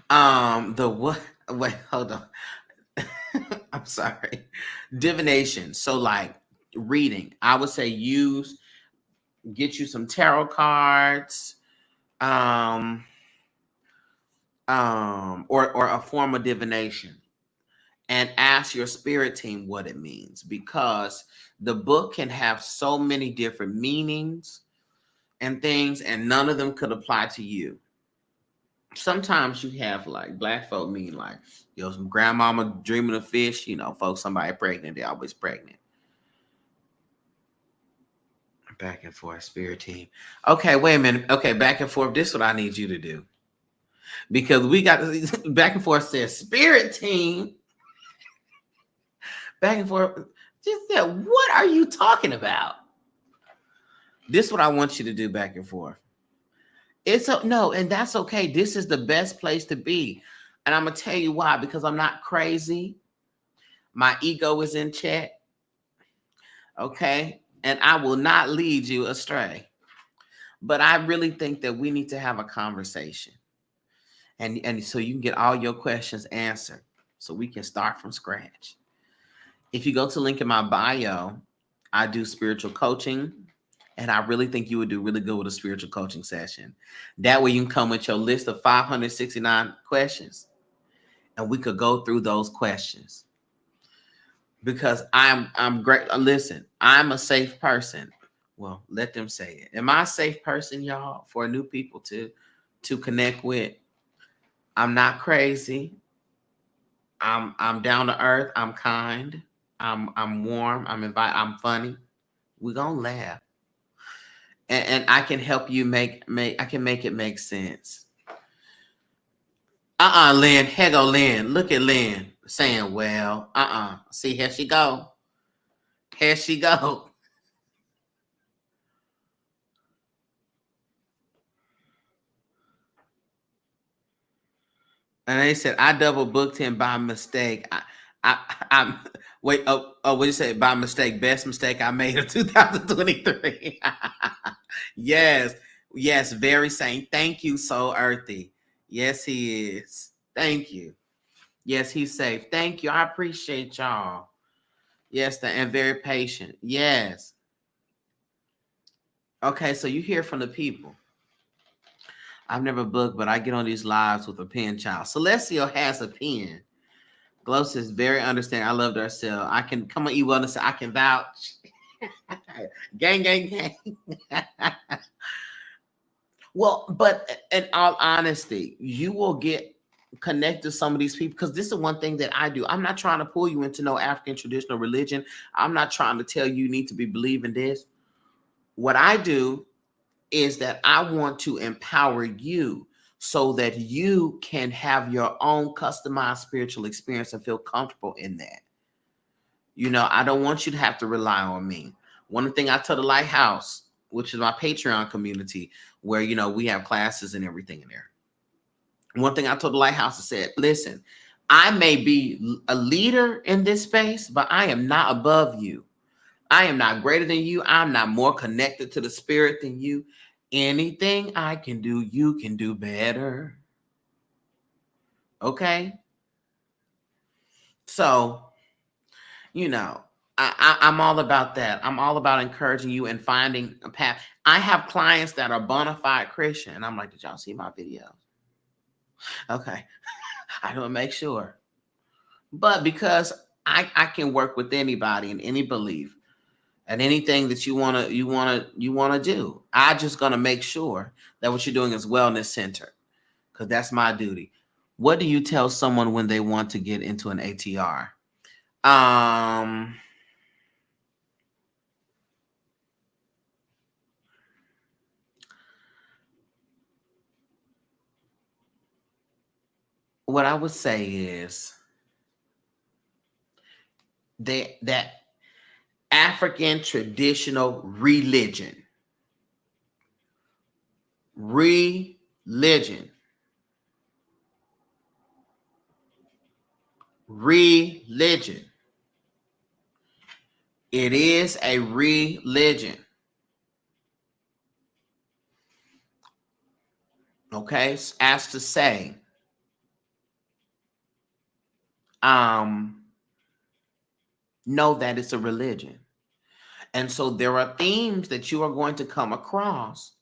The what? Wait, hold on. I'm sorry. Divination. So like reading. I would say get you some tarot cards, um, or a form of divination, and ask your spirit team what it means, because the book can have so many different meanings and things, and none of them could apply to you. Sometimes you have like black folk mean like, some grandmama dreaming of fish, folks, somebody pregnant, they always pregnant. Back and forth, spirit team. Okay, wait a minute. Okay, back and forth. This is what I need you to do. Because we got back and forth says spirit team. Back and forth. Just said, what are you talking about? This is what I want you to do, back and forth. No, and that's okay. This is the best place to be. And I'm gonna tell you why, because I'm not crazy. My ego is in check. Okay. And I will not lead you astray. But I really think that we need to have a conversation. And so you can get all your questions answered. So we can start from scratch. If you go to link in my bio, I do spiritual coaching. And I really think you would do really good with a spiritual coaching session. That way you can come with your list of 569 questions. And we could go through those questions. Because I'm great. Listen, I'm a safe person. Well, let them say it. Am I a safe person, y'all, for new people to connect with? I'm not crazy. I'm down to earth. I'm kind. I'm warm. I'm funny. We're gonna laugh. And I can help you make I can make it make sense. Lynn. Here go Lynn. Look at Lynn saying, well, See, here she go. Here she go. And they said I double booked him by mistake. I'm wait. What did you say? By mistake, best mistake I made of 2023. Yes, yes, very sane. Thank you, so earthy. Yes, he is. Thank you. Yes, he's safe. Thank you. I appreciate y'all. Yes, and very patient. Yes. Okay, so you hear from the people. I've never booked, but I get on these lives with a pen, child. Celestial has a pen. Glow says, very understanding. I love Darcel. I can come on, Ewell, and say, I can vouch. Gang, gang, gang. Well, but in all honesty, you will get connect to some of these people, because this is one thing that I do. I'm not trying to pull you into no African traditional religion. I'm not trying to tell you need to be believing this. What I do is that I want to empower you so that you can have your own customized spiritual experience and feel comfortable in that. I don't want you to have to rely on me. One thing I tell the Lighthouse, which is my Patreon community, where, we have classes and everything in there. One thing I told the Lighthouse, I said, listen, I may be a leader in this space, but I am not above you. I am not greater than you. I'm not more connected to the spirit than you. Anything I can do, you can do better. Okay? So, you know, I'm all about that. I'm all about encouraging you and finding a path. I have clients that are bona fide Christian, and I'm like, did y'all see my videos? Okay, I don't make sure, but because I can work with anybody in any belief and anything that you wanna do, I just gonna make sure that what you're doing is wellness centered because that's my duty. What do you tell someone when they want to get into an ATR? Um, what I would say is that African traditional religion, religion. It is a religion. Okay, as to say, um, know that it's a religion. And so there are themes that you are going to come across,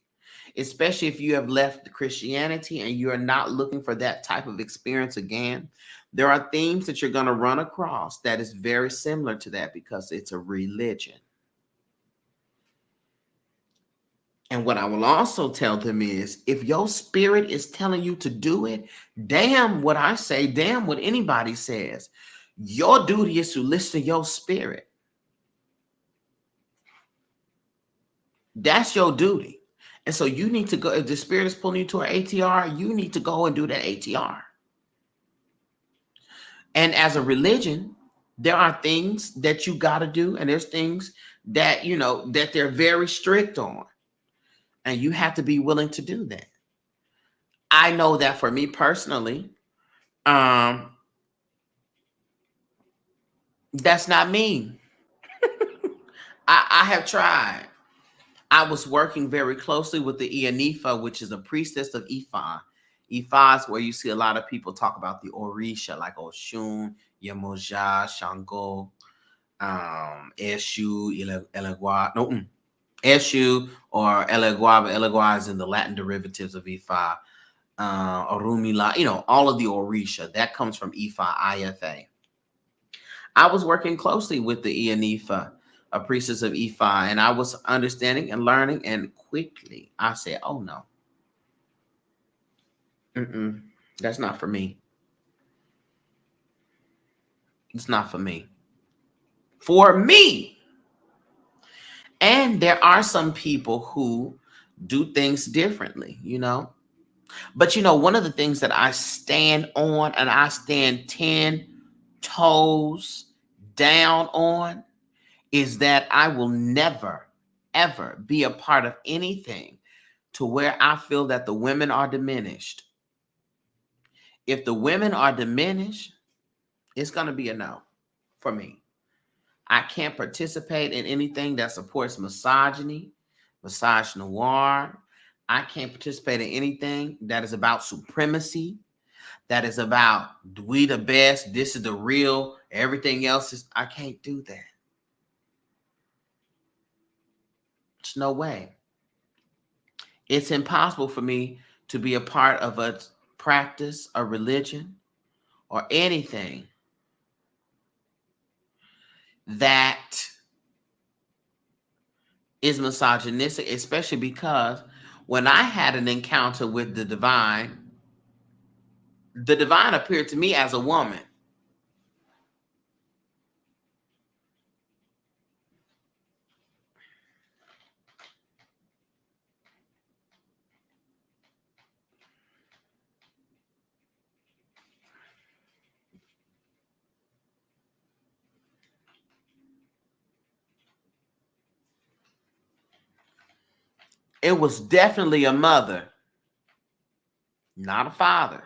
especially if you have left Christianity and you're not looking for that type of experience again. There are themes that you're going to run across that is very similar to that because it's a religion. And what I will also tell them is if your spirit is telling you to do it, damn what I say, damn what anybody says. Your duty is to listen to your spirit. That's your duty. And so you need to go. If the spirit is pulling you to an ATR, you need to go and do that ATR. And as a religion, there are things that you got to do, and there's things that that they're very strict on, and you have to be willing to do that. I know that for me personally, um, that's not me. I have tried. I was working very closely with the Ianifa, which is a priestess of Ifa. Ifa is where you see a lot of people talk about the Orisha, like Oshun, Yemoja, Shango, Eshu, Elegua. No, Eshu or Elegua, but Elegua is in the Latin derivatives of Ifa. Orumila, all of the Orisha. That comes from Ifa, IFA. I was working closely with the Ianifa, a priestess of Ifa, and I was understanding and learning, and quickly I said, oh no, that's not for me. It's not for me. For me. And there are some people who do things differently. But one of the things that I stand on and I stand 10 toes down on is that I will never, ever be a part of anything to where I feel that the women are diminished. If the women are diminished, it's going to be a no for me. I can't participate in anything that supports misogyny, misogynoir. I can't participate in anything that is about supremacy, that is about we the best, this is the real, everything else is, I can't do that. There's no way. It's impossible for me to be a part of a practice, a religion, or anything that is misogynistic, especially because when I had an encounter with the divine appeared to me as a woman. It was definitely a mother, not a father.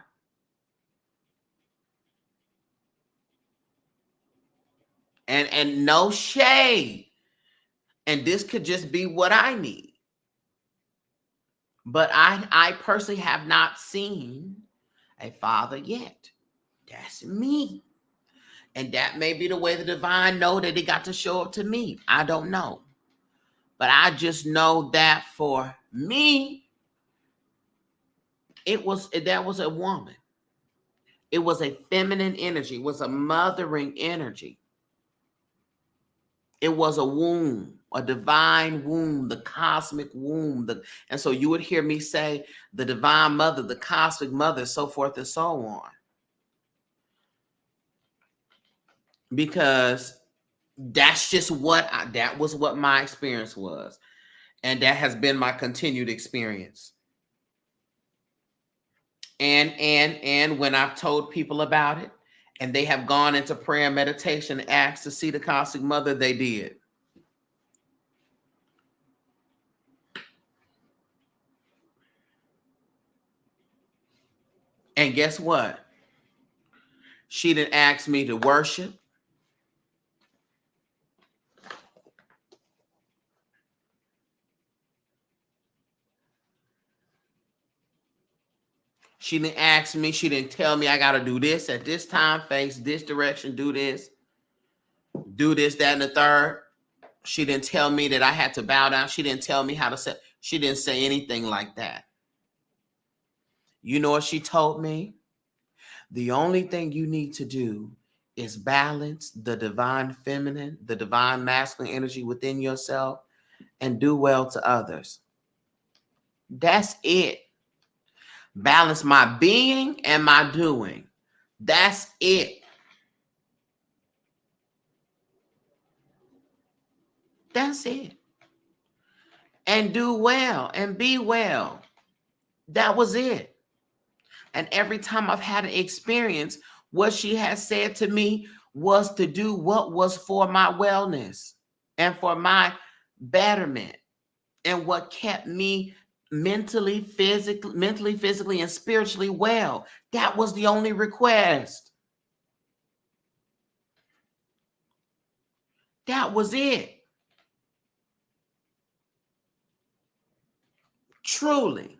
And no shade. And this could just be what I need. But I personally have not seen a father yet. That's me. And that may be the way the divine know that it got to show up to me. I don't know. But I just know that for me, that was a woman. It was a feminine energy. It was a mothering energy. It was a womb, a divine womb, the cosmic womb. And so you would hear me say the divine mother, the cosmic mother, so forth and so on. Because that's just that was what my experience was. And that has been my continued experience. And when I've told people about it and they have gone into prayer and meditation and asked to see the cosmic mother, they did. And guess what? She didn't ask me to worship. She didn't ask me. She didn't tell me I got to do this at this time, face this direction, do this, that, and the third. She didn't tell me that I had to bow down. She didn't tell me how to say. She didn't say anything like that. You know what she told me? The only thing you need to do is balance the divine feminine, the divine masculine energy within yourself and do well to others. That's it. Balance my being and my doing. That's it. That's it. And do well and be well. That was it. And every time I've had an experience, what she has said to me was to do what was for my wellness and for my betterment and what kept me mentally, physically, and spiritually well. That was the only request. That was it. Truly.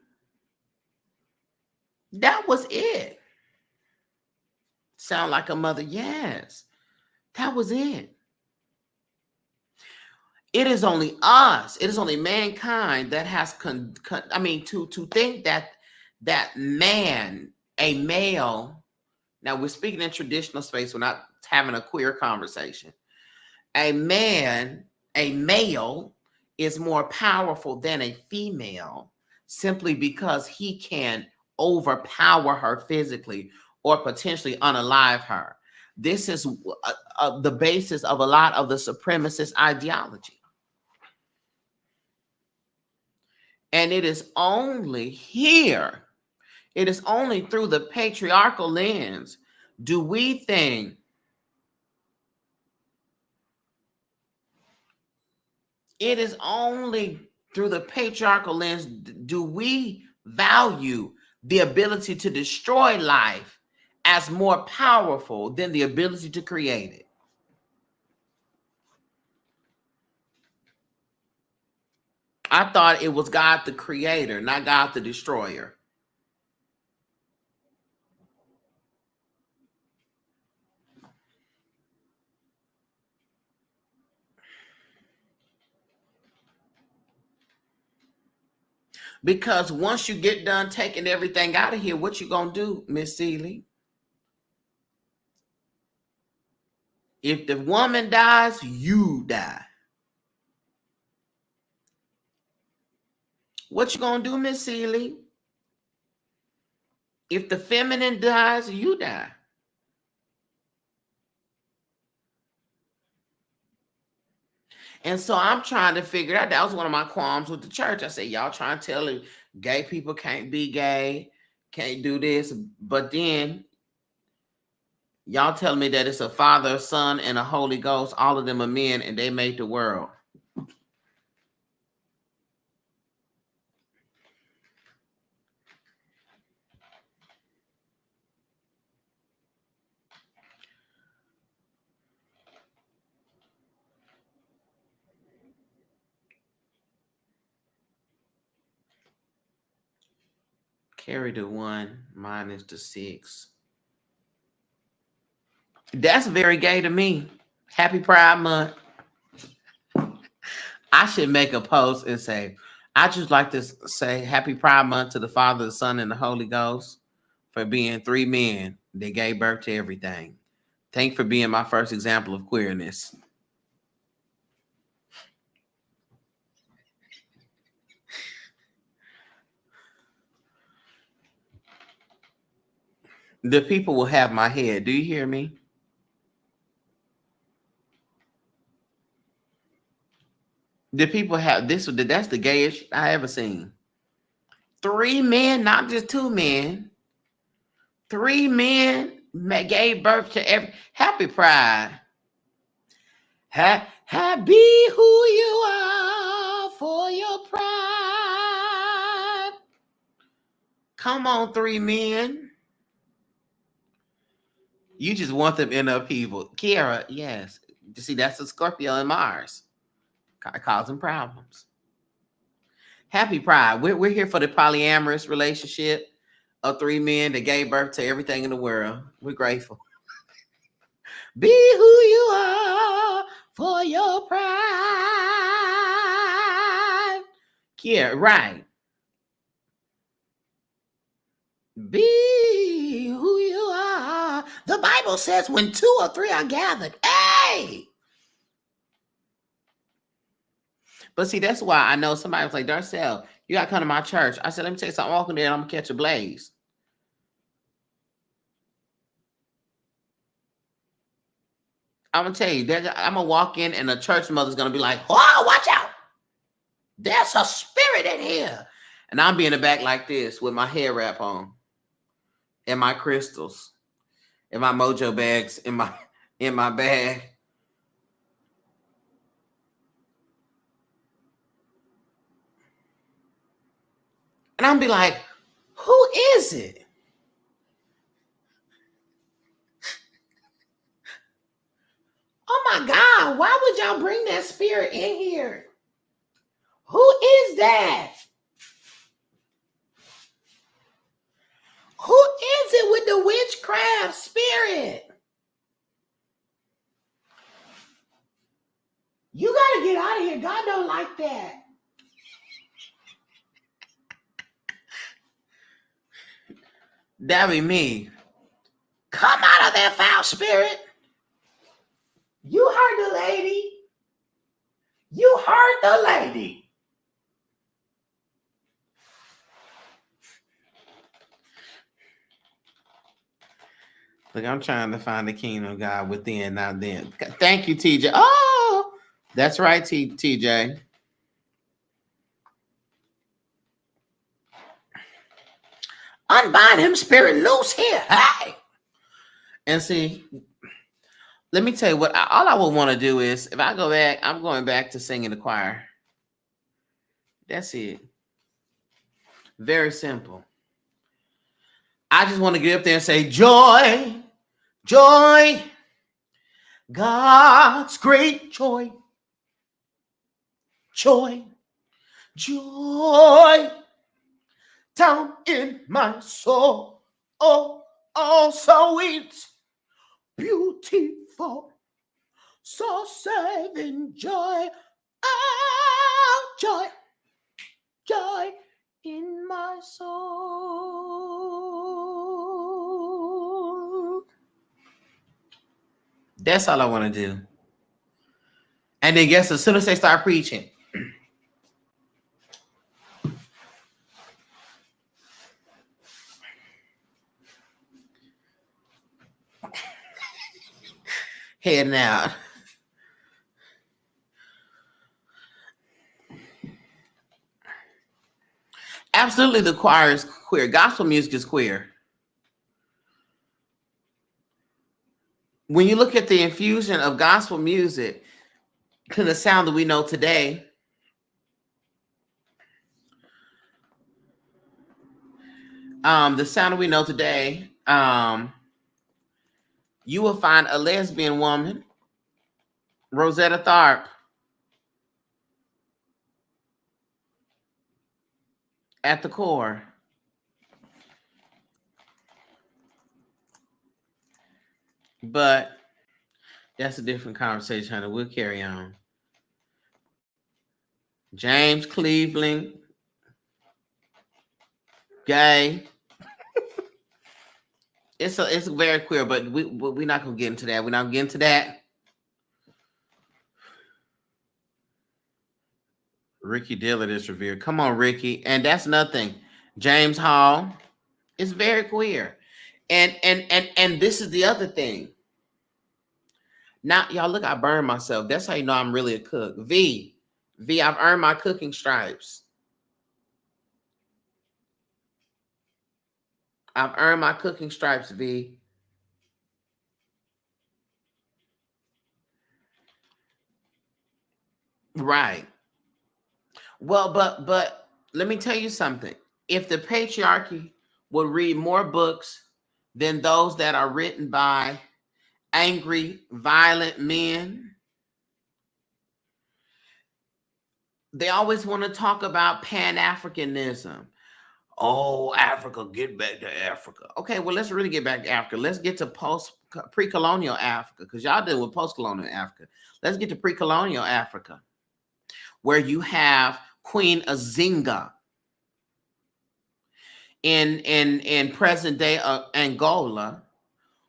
That was it. Sound like a mother? Yes. That was it. It is only us. It is only mankind that has to think that man, a male. Now we're speaking in traditional space. We're not having a queer conversation. A male is more powerful than a female simply because he can overpower her physically or potentially unalive her. This is the basis of a lot of the supremacist ideology. And it is only here, it is only through the patriarchal lens do we think it is only through the patriarchal lens do we value the ability to destroy life as more powerful than the ability to create it. I thought it was God the creator, not God the destroyer. Because once you get done taking everything out of here, what you gonna do, Miss Seeley? If the woman dies, you die. What you gonna do, Miss Seeley? If the feminine dies, you die. And so I'm trying to figure out. That was one of my qualms with the church. I said, y'all trying to tell me gay people can't be gay, can't do this, but then y'all telling me that it's a Father, a Son, and a Holy Ghost. All of them are men, and they made the world. Carry the 1 minus the 6. That's very gay to me. Happy Pride Month. I should make a post and say, I just like to say Happy Pride Month to the Father, the Son, and the Holy Ghost for being three men that gave birth to everything. Thank you for being my first example of queerness. The people will have my head. Do you hear me? The people have this. That's the gayest I ever seen. Three men, not just two men. Three men gave birth to every. Happy Pride. Be who you are for your pride. Come on, three men. You just want them in upheaval. Kiara, yes. You see, that's a Scorpio and Mars. Causing problems. Happy Pride. We're here for the polyamorous relationship of three men that gave birth to everything in the world. We're grateful. Be who you are for your pride. Yeah, right. Be who you are. The Bible says when two or three are gathered. Hey! But see, that's why I know somebody was like, Darcel, you got to come to my church. I said, let me tell you something. I'm walking there and I'm going to catch a blaze. I'm going to tell you, I'm going to walk in and the church mother's going to be like, oh, watch out. There's a spirit in here. And I'm be in the back like this with my hair wrap on and my crystals and my mojo bags in my bag. And I'm be like, who is it? Oh my God, why would y'all bring that spirit in here? Who is that? Who is it with the witchcraft spirit? You got to get out of here. God don't like that. That be me. Come out of that foul spirit. You heard the lady. You heard the lady. Look, I'm trying to find the kingdom of God within, not then. Thank you, TJ. Oh, that's right, TJ. Unbind him, spirit, loose here. Hey. And see, let me tell you what, all I would want to do is, if I go back, I'm going back to singing the choir. That's it. Very simple. I just want to get up there and say, joy, joy, God's great joy, joy, joy, down in my soul. Oh, oh, so sweet, beautiful, so saving joy. Oh, joy, joy in my soul. That's all I want to do. And then guess as soon as they start preaching, heading out. Absolutely, the choir is queer. Gospel music is queer. When you look at the infusion of gospel music to the sound that we know today, the sound that we know today, you will find a lesbian woman, Rosetta Tharpe, at the core. But That's a different conversation, honey. We'll carry on. James Cleveland, gay. It's very queer, but we're not gonna get into that. We're not gonna get into that. Ricky Dillard is revered. Come on, Ricky. And that's nothing. James Hall is very queer. And this is the other thing. Now, y'all look, I burned myself. That's how you know I'm really a cook. I've earned my cooking stripes. I've earned my cooking stripes, V. Right. Well, but let me tell you something. If the patriarchy would read more books than those that are written by angry, violent men, they always want to talk about Pan-Africanism. Oh, Africa, get back to Africa. Okay, well, let's really get back to Africa. Let's get to pre-colonial Africa, because y'all deal with post-colonial Africa. Let's get to pre-colonial Africa, where you have Queen Azinga in present-day Angola,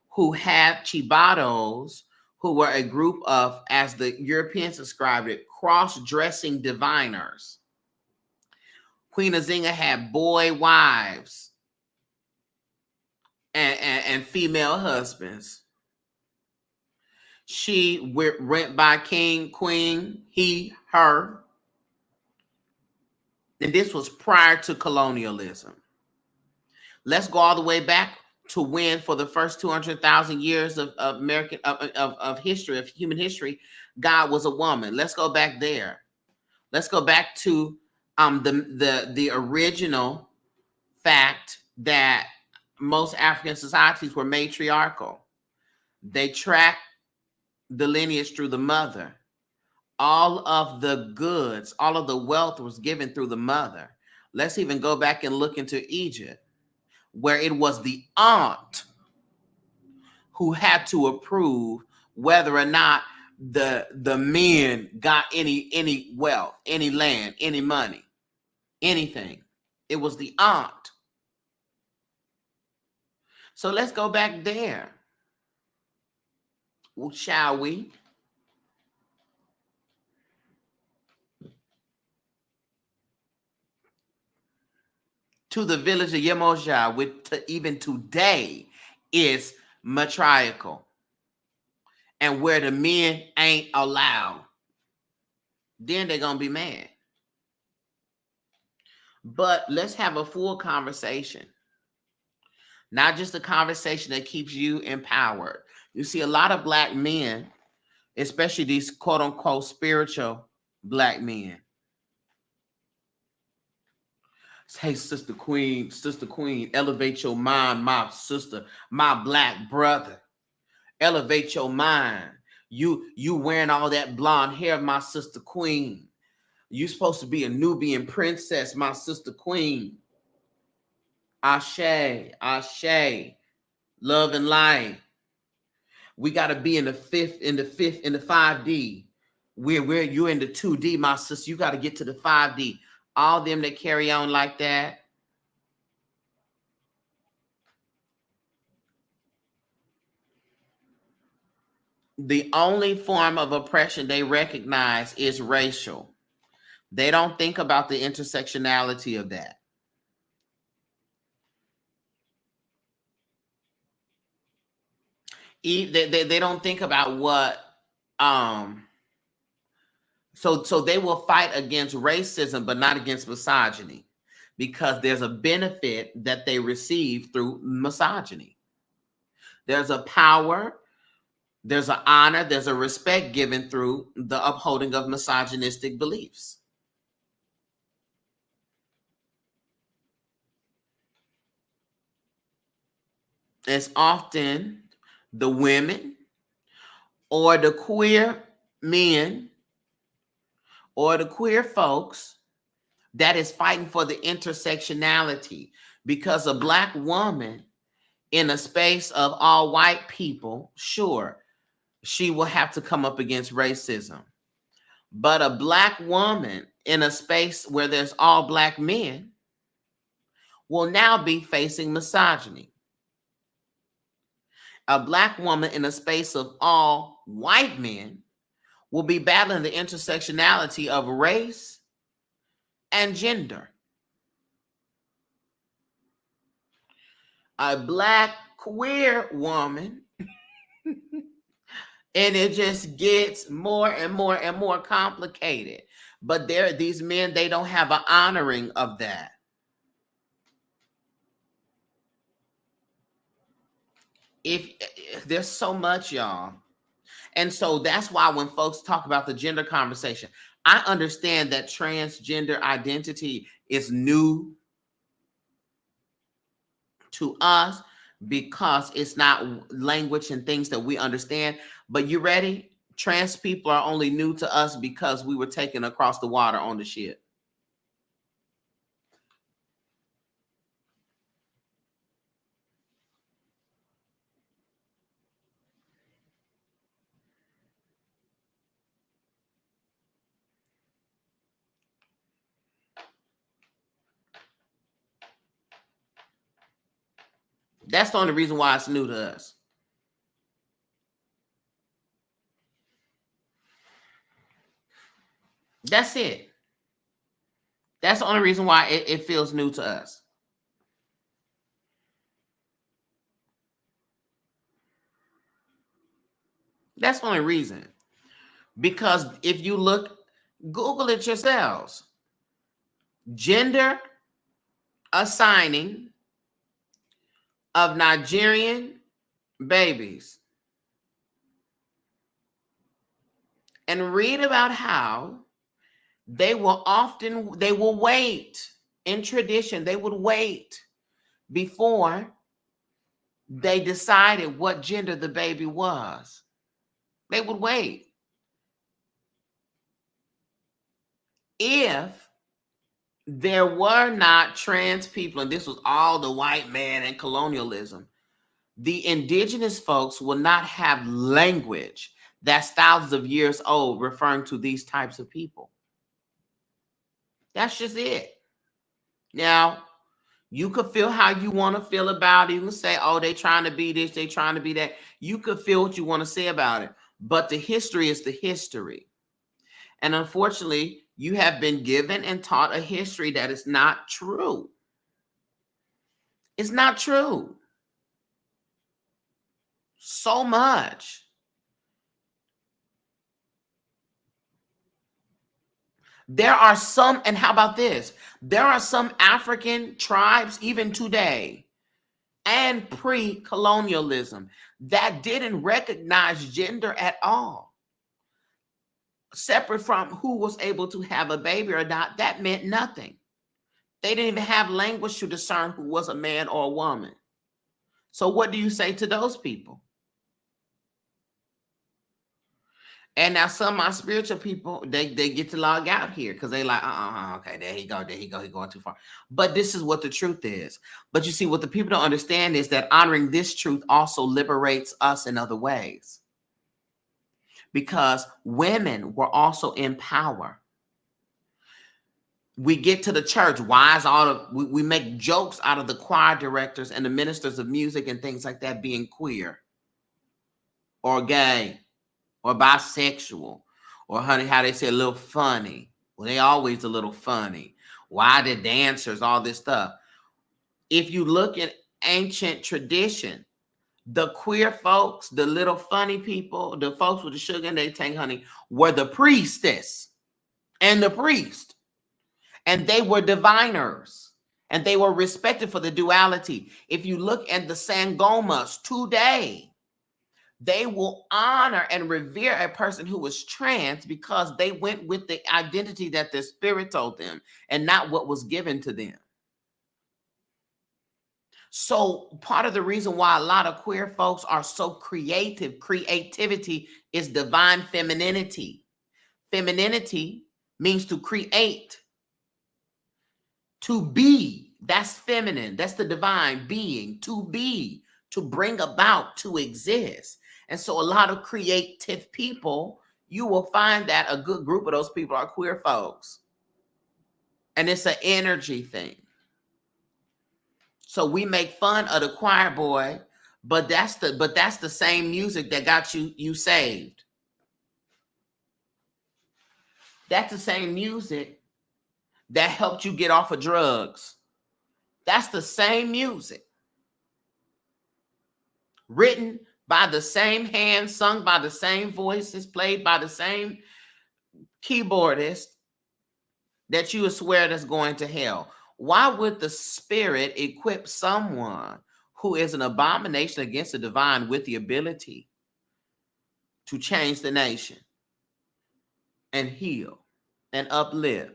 who had Chibatos, who were a group of, as the Europeans described it, cross-dressing diviners. Queen Azinga had boy wives and female husbands. She went by king, queen, he, her. And this was prior to colonialism. Let's go all the way back to when, for the first 200,000 years of American of history, of human history, God was a woman. Let's go back there. Let's go back to the original fact that most African societies were matriarchal. They tracked the lineage through the mother. All of the goods, all of the wealth was given through the mother. Let's even go back and look into Egypt, where it was the aunt who had to approve whether or not the men got any wealth, any land, any money, anything. It was the aunt. So let's go back there, shall we? To the village of Yemoja, which even today is matriarchal, and where the men ain't allowed, then they're gonna be mad. But let's have a full conversation, not just a conversation that keeps you empowered. You see a lot of Black men, especially these quote unquote spiritual Black men. Hey, Sister Queen, elevate your mind, my sister, my Black brother. Elevate your mind. You wearing all that blonde hair, my Sister Queen. You supposed to be a Nubian princess, my Sister Queen. Ashe, Ashe, love and light. We got to be in the 5D. Where you're in the 2D, my sister. You got to get to the 5D. All them that carry on like that, the only form of oppression they recognize is racial. They don't think about the intersectionality of that. They don't think about what so they will fight against racism but not against misogyny, because there's a benefit that they receive through misogyny. There's a power, there's an honor, there's a respect given through the upholding of misogynistic beliefs. It's often the women or the queer men or the queer folks that is fighting for the intersectionality, because a Black woman in a space of all white people, sure, she will have to come up against racism. But a black woman in a space where there's all black men will now be facing misogyny. A black woman in a space of all white men will be battling the intersectionality of race and gender. A black queer woman, and it just gets more and more and more complicated. But these men, they don't have an honoring of that. If there's so much, y'all. And so that's why when folks talk about the gender conversation, I understand that transgender identity is new to us because it's not language and things that we understand. But you ready? Trans people are only new to us because we were taken across the water on the ship. That's the only reason why it's new to us. That's it. That's the only reason why it feels new to us. That's the only reason. Because if you look, Google it yourselves. Gender assigning of Nigerian babies. And read about how they will wait in tradition. They would wait before they decided what gender the baby was. They would wait. If there were not trans people, and this was all the white man and colonialism, the indigenous folks will not have language that's thousands of years old referring to these types of people. That's just it. Now, you could feel how you want to feel about it. You can say, oh, they trying to be this, they trying to be that. You could feel what you want to say about it. But the history is the history. And unfortunately, you have been given and taught a history that is not true. It's not true. So much. There are some, and how about this? There are some African tribes, even today, and pre-colonialism, that didn't recognize gender at all. Separate from who was able to have a baby or not, that meant nothing. They didn't even have language to discern who was a man or a woman. So what do you say to those people? And now some of my spiritual people, they get to log out here because they like, okay, there he go, he's going too far. But this is what the truth is. But you see, what the people don't understand is that honoring this truth also liberates us in other ways. Because women were also in power. We get to the church. Why is we make jokes out of the choir directors and the ministers of music and things like that being queer or gay or bisexual, or honey, how they say a little funny. Well, they always a little funny. Why the dancers, all this stuff. If you look at ancient tradition, the queer folks, the little funny people, the folks with the sugar and they tank honey, were the priestess and the priest. And they were diviners. And they were respected for the duality. If you look at the Sangomas today, they will honor and revere a person who is trans because they went with the identity that their spirit told them and not what was given to them. So part of the reason why a lot of queer folks are so creativity is divine femininity. Femininity means to create, to be. That's feminine. That's the divine being, to be, to bring about, to exist. And so a lot of creative people, you will find that a good group of those people are queer folks. And it's an energy thing. So we make fun of the choir boy, but that's the same music that got you saved. That's the same music that helped you get off of drugs. That's the same music. Written by the same hands, sung by the same voices, played by the same keyboardist that you would swear that's going to hell. Why would the Spirit equip someone who is an abomination against the divine with the ability to change the nation and heal and uplift?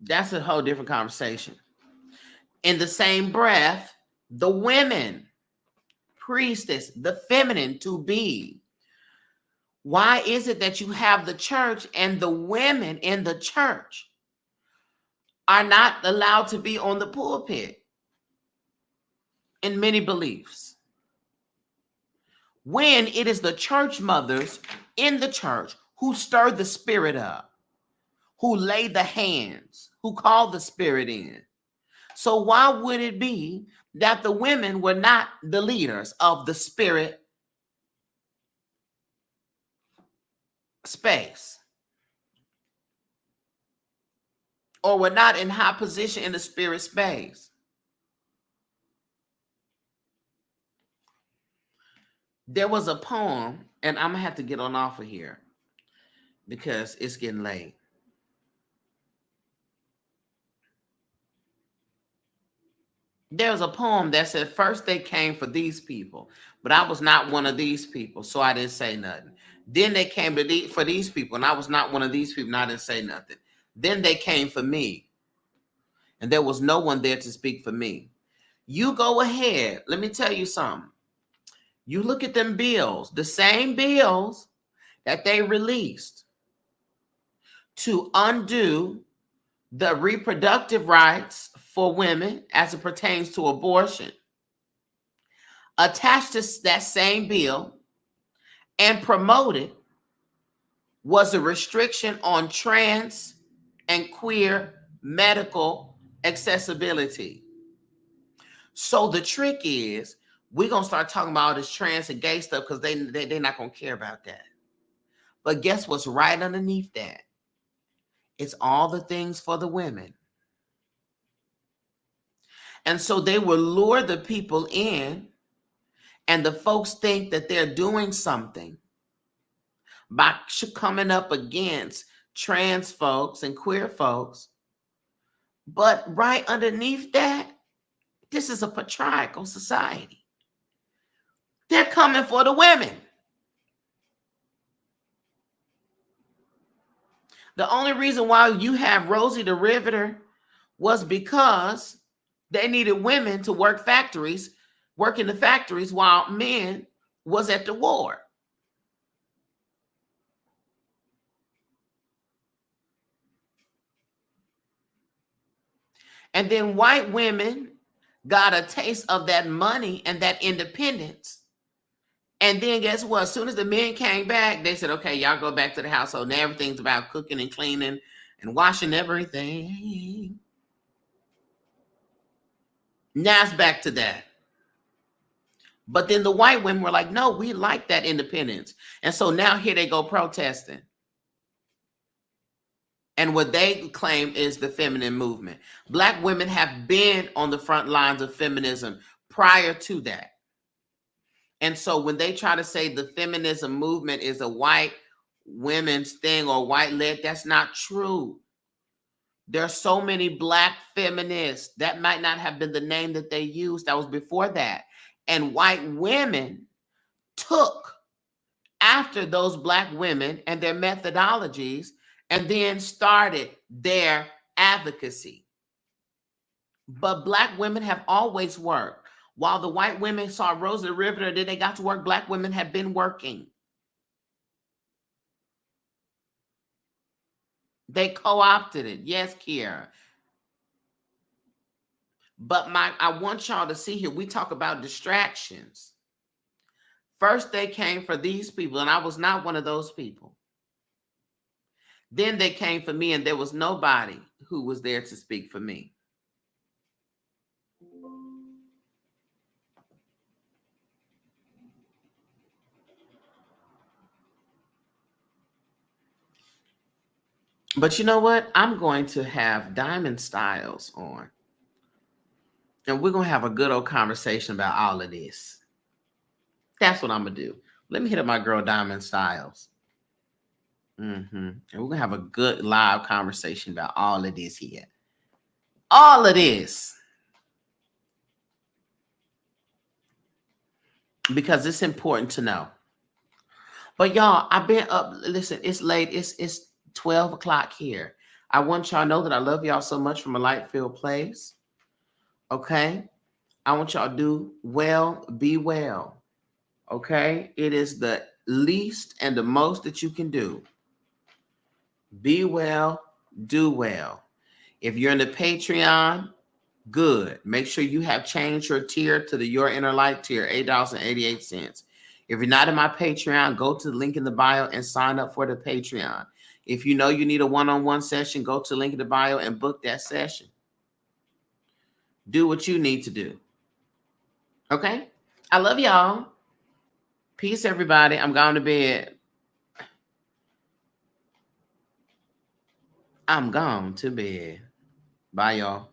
That's a whole different conversation. In the same breath, the women, priestess, the feminine to be. Why is it that you have the church and the women in the church are not allowed to be on the pulpit in many beliefs? When it is the church mothers in the church who stir the spirit up, who lay the hands, who call the spirit in. So why would it be that the women were not the leaders of the spirit space, or were not in high position in the spirit space? There was a poem, and I'm gonna have to get on off of here because it's getting late. There's a poem that said, first they came for these people, but I was not one of these people, so I didn't say nothing. Then they came for these people, and I was not one of these people, and I didn't say nothing. Then they came for me, and there was no one there to speak for me. You go ahead. Let me tell you something. You look at them bills, the same bills that they released to undo the reproductive rights for women as it pertains to abortion. Attached to that same bill and promoted was a restriction on trans and queer medical accessibility. So the trick is, we're going to start talking about all this trans and gay stuff because they're not going to care about that. But guess what's right underneath that? It's all the things for the women. And so they will lure the people in, and the folks think that they're doing something by coming up against trans folks and queer folks. But right underneath that, this is a patriarchal society. They're coming for the women. The only reason why you have Rosie the Riveter was because they needed women to work in the factories while men was at the war. And then white women got a taste of that money and that independence. And then guess what? As soon as the men came back, they said, okay, y'all go back to the household. Now everything's about cooking and cleaning and washing everything. Now it's back to that. But then the white women were like, no, we like that independence. And so now here they go protesting. And what they claim is the feminine movement. Black women have been on the front lines of feminism prior to that. And so when they try to say the feminism movement is a white women's thing or white-led, that's not true. There are so many Black feminists. That might not have been the name that they used. That was before that. And white women took after those Black women and their methodologies and then started their advocacy. But Black women have always worked. While the white women saw Rosie the Riveter, then they got to work, Black women have been working. They co-opted it. Yes, Kiara. But I want y'all to see here, we talk about distractions. First, they came for these people, and I was not one of those people. Then they came for me, and there was nobody who was there to speak for me. But you know what? I'm going to have Diamond Styles on. And we're going to have a good old conversation about all of this. That's what I'm going to do. Let me hit up my girl Diamond Styles. And we're going to have a good live conversation about all of this here. All of this. Because it's important to know. But y'all, I've been up. Listen, it's late. It's 12 o'clock here. I want y'all to know that I love y'all so much from a light filled place. Okay? I want y'all to do well, be well. Okay? It is the least and the most that you can do. Be well, do well. If you're in the Patreon, good. Make sure you have changed your tier to the Your Inner Light tier, $8.88. If you're not in my Patreon, go to the link in the bio and sign up for the Patreon. If you know you need a one-on-one session, go to the link in the bio and book that session. Do what you need to do. Okay? I love y'all. Peace, everybody. I'm going to bed. I'm gone to bed. Bye, y'all.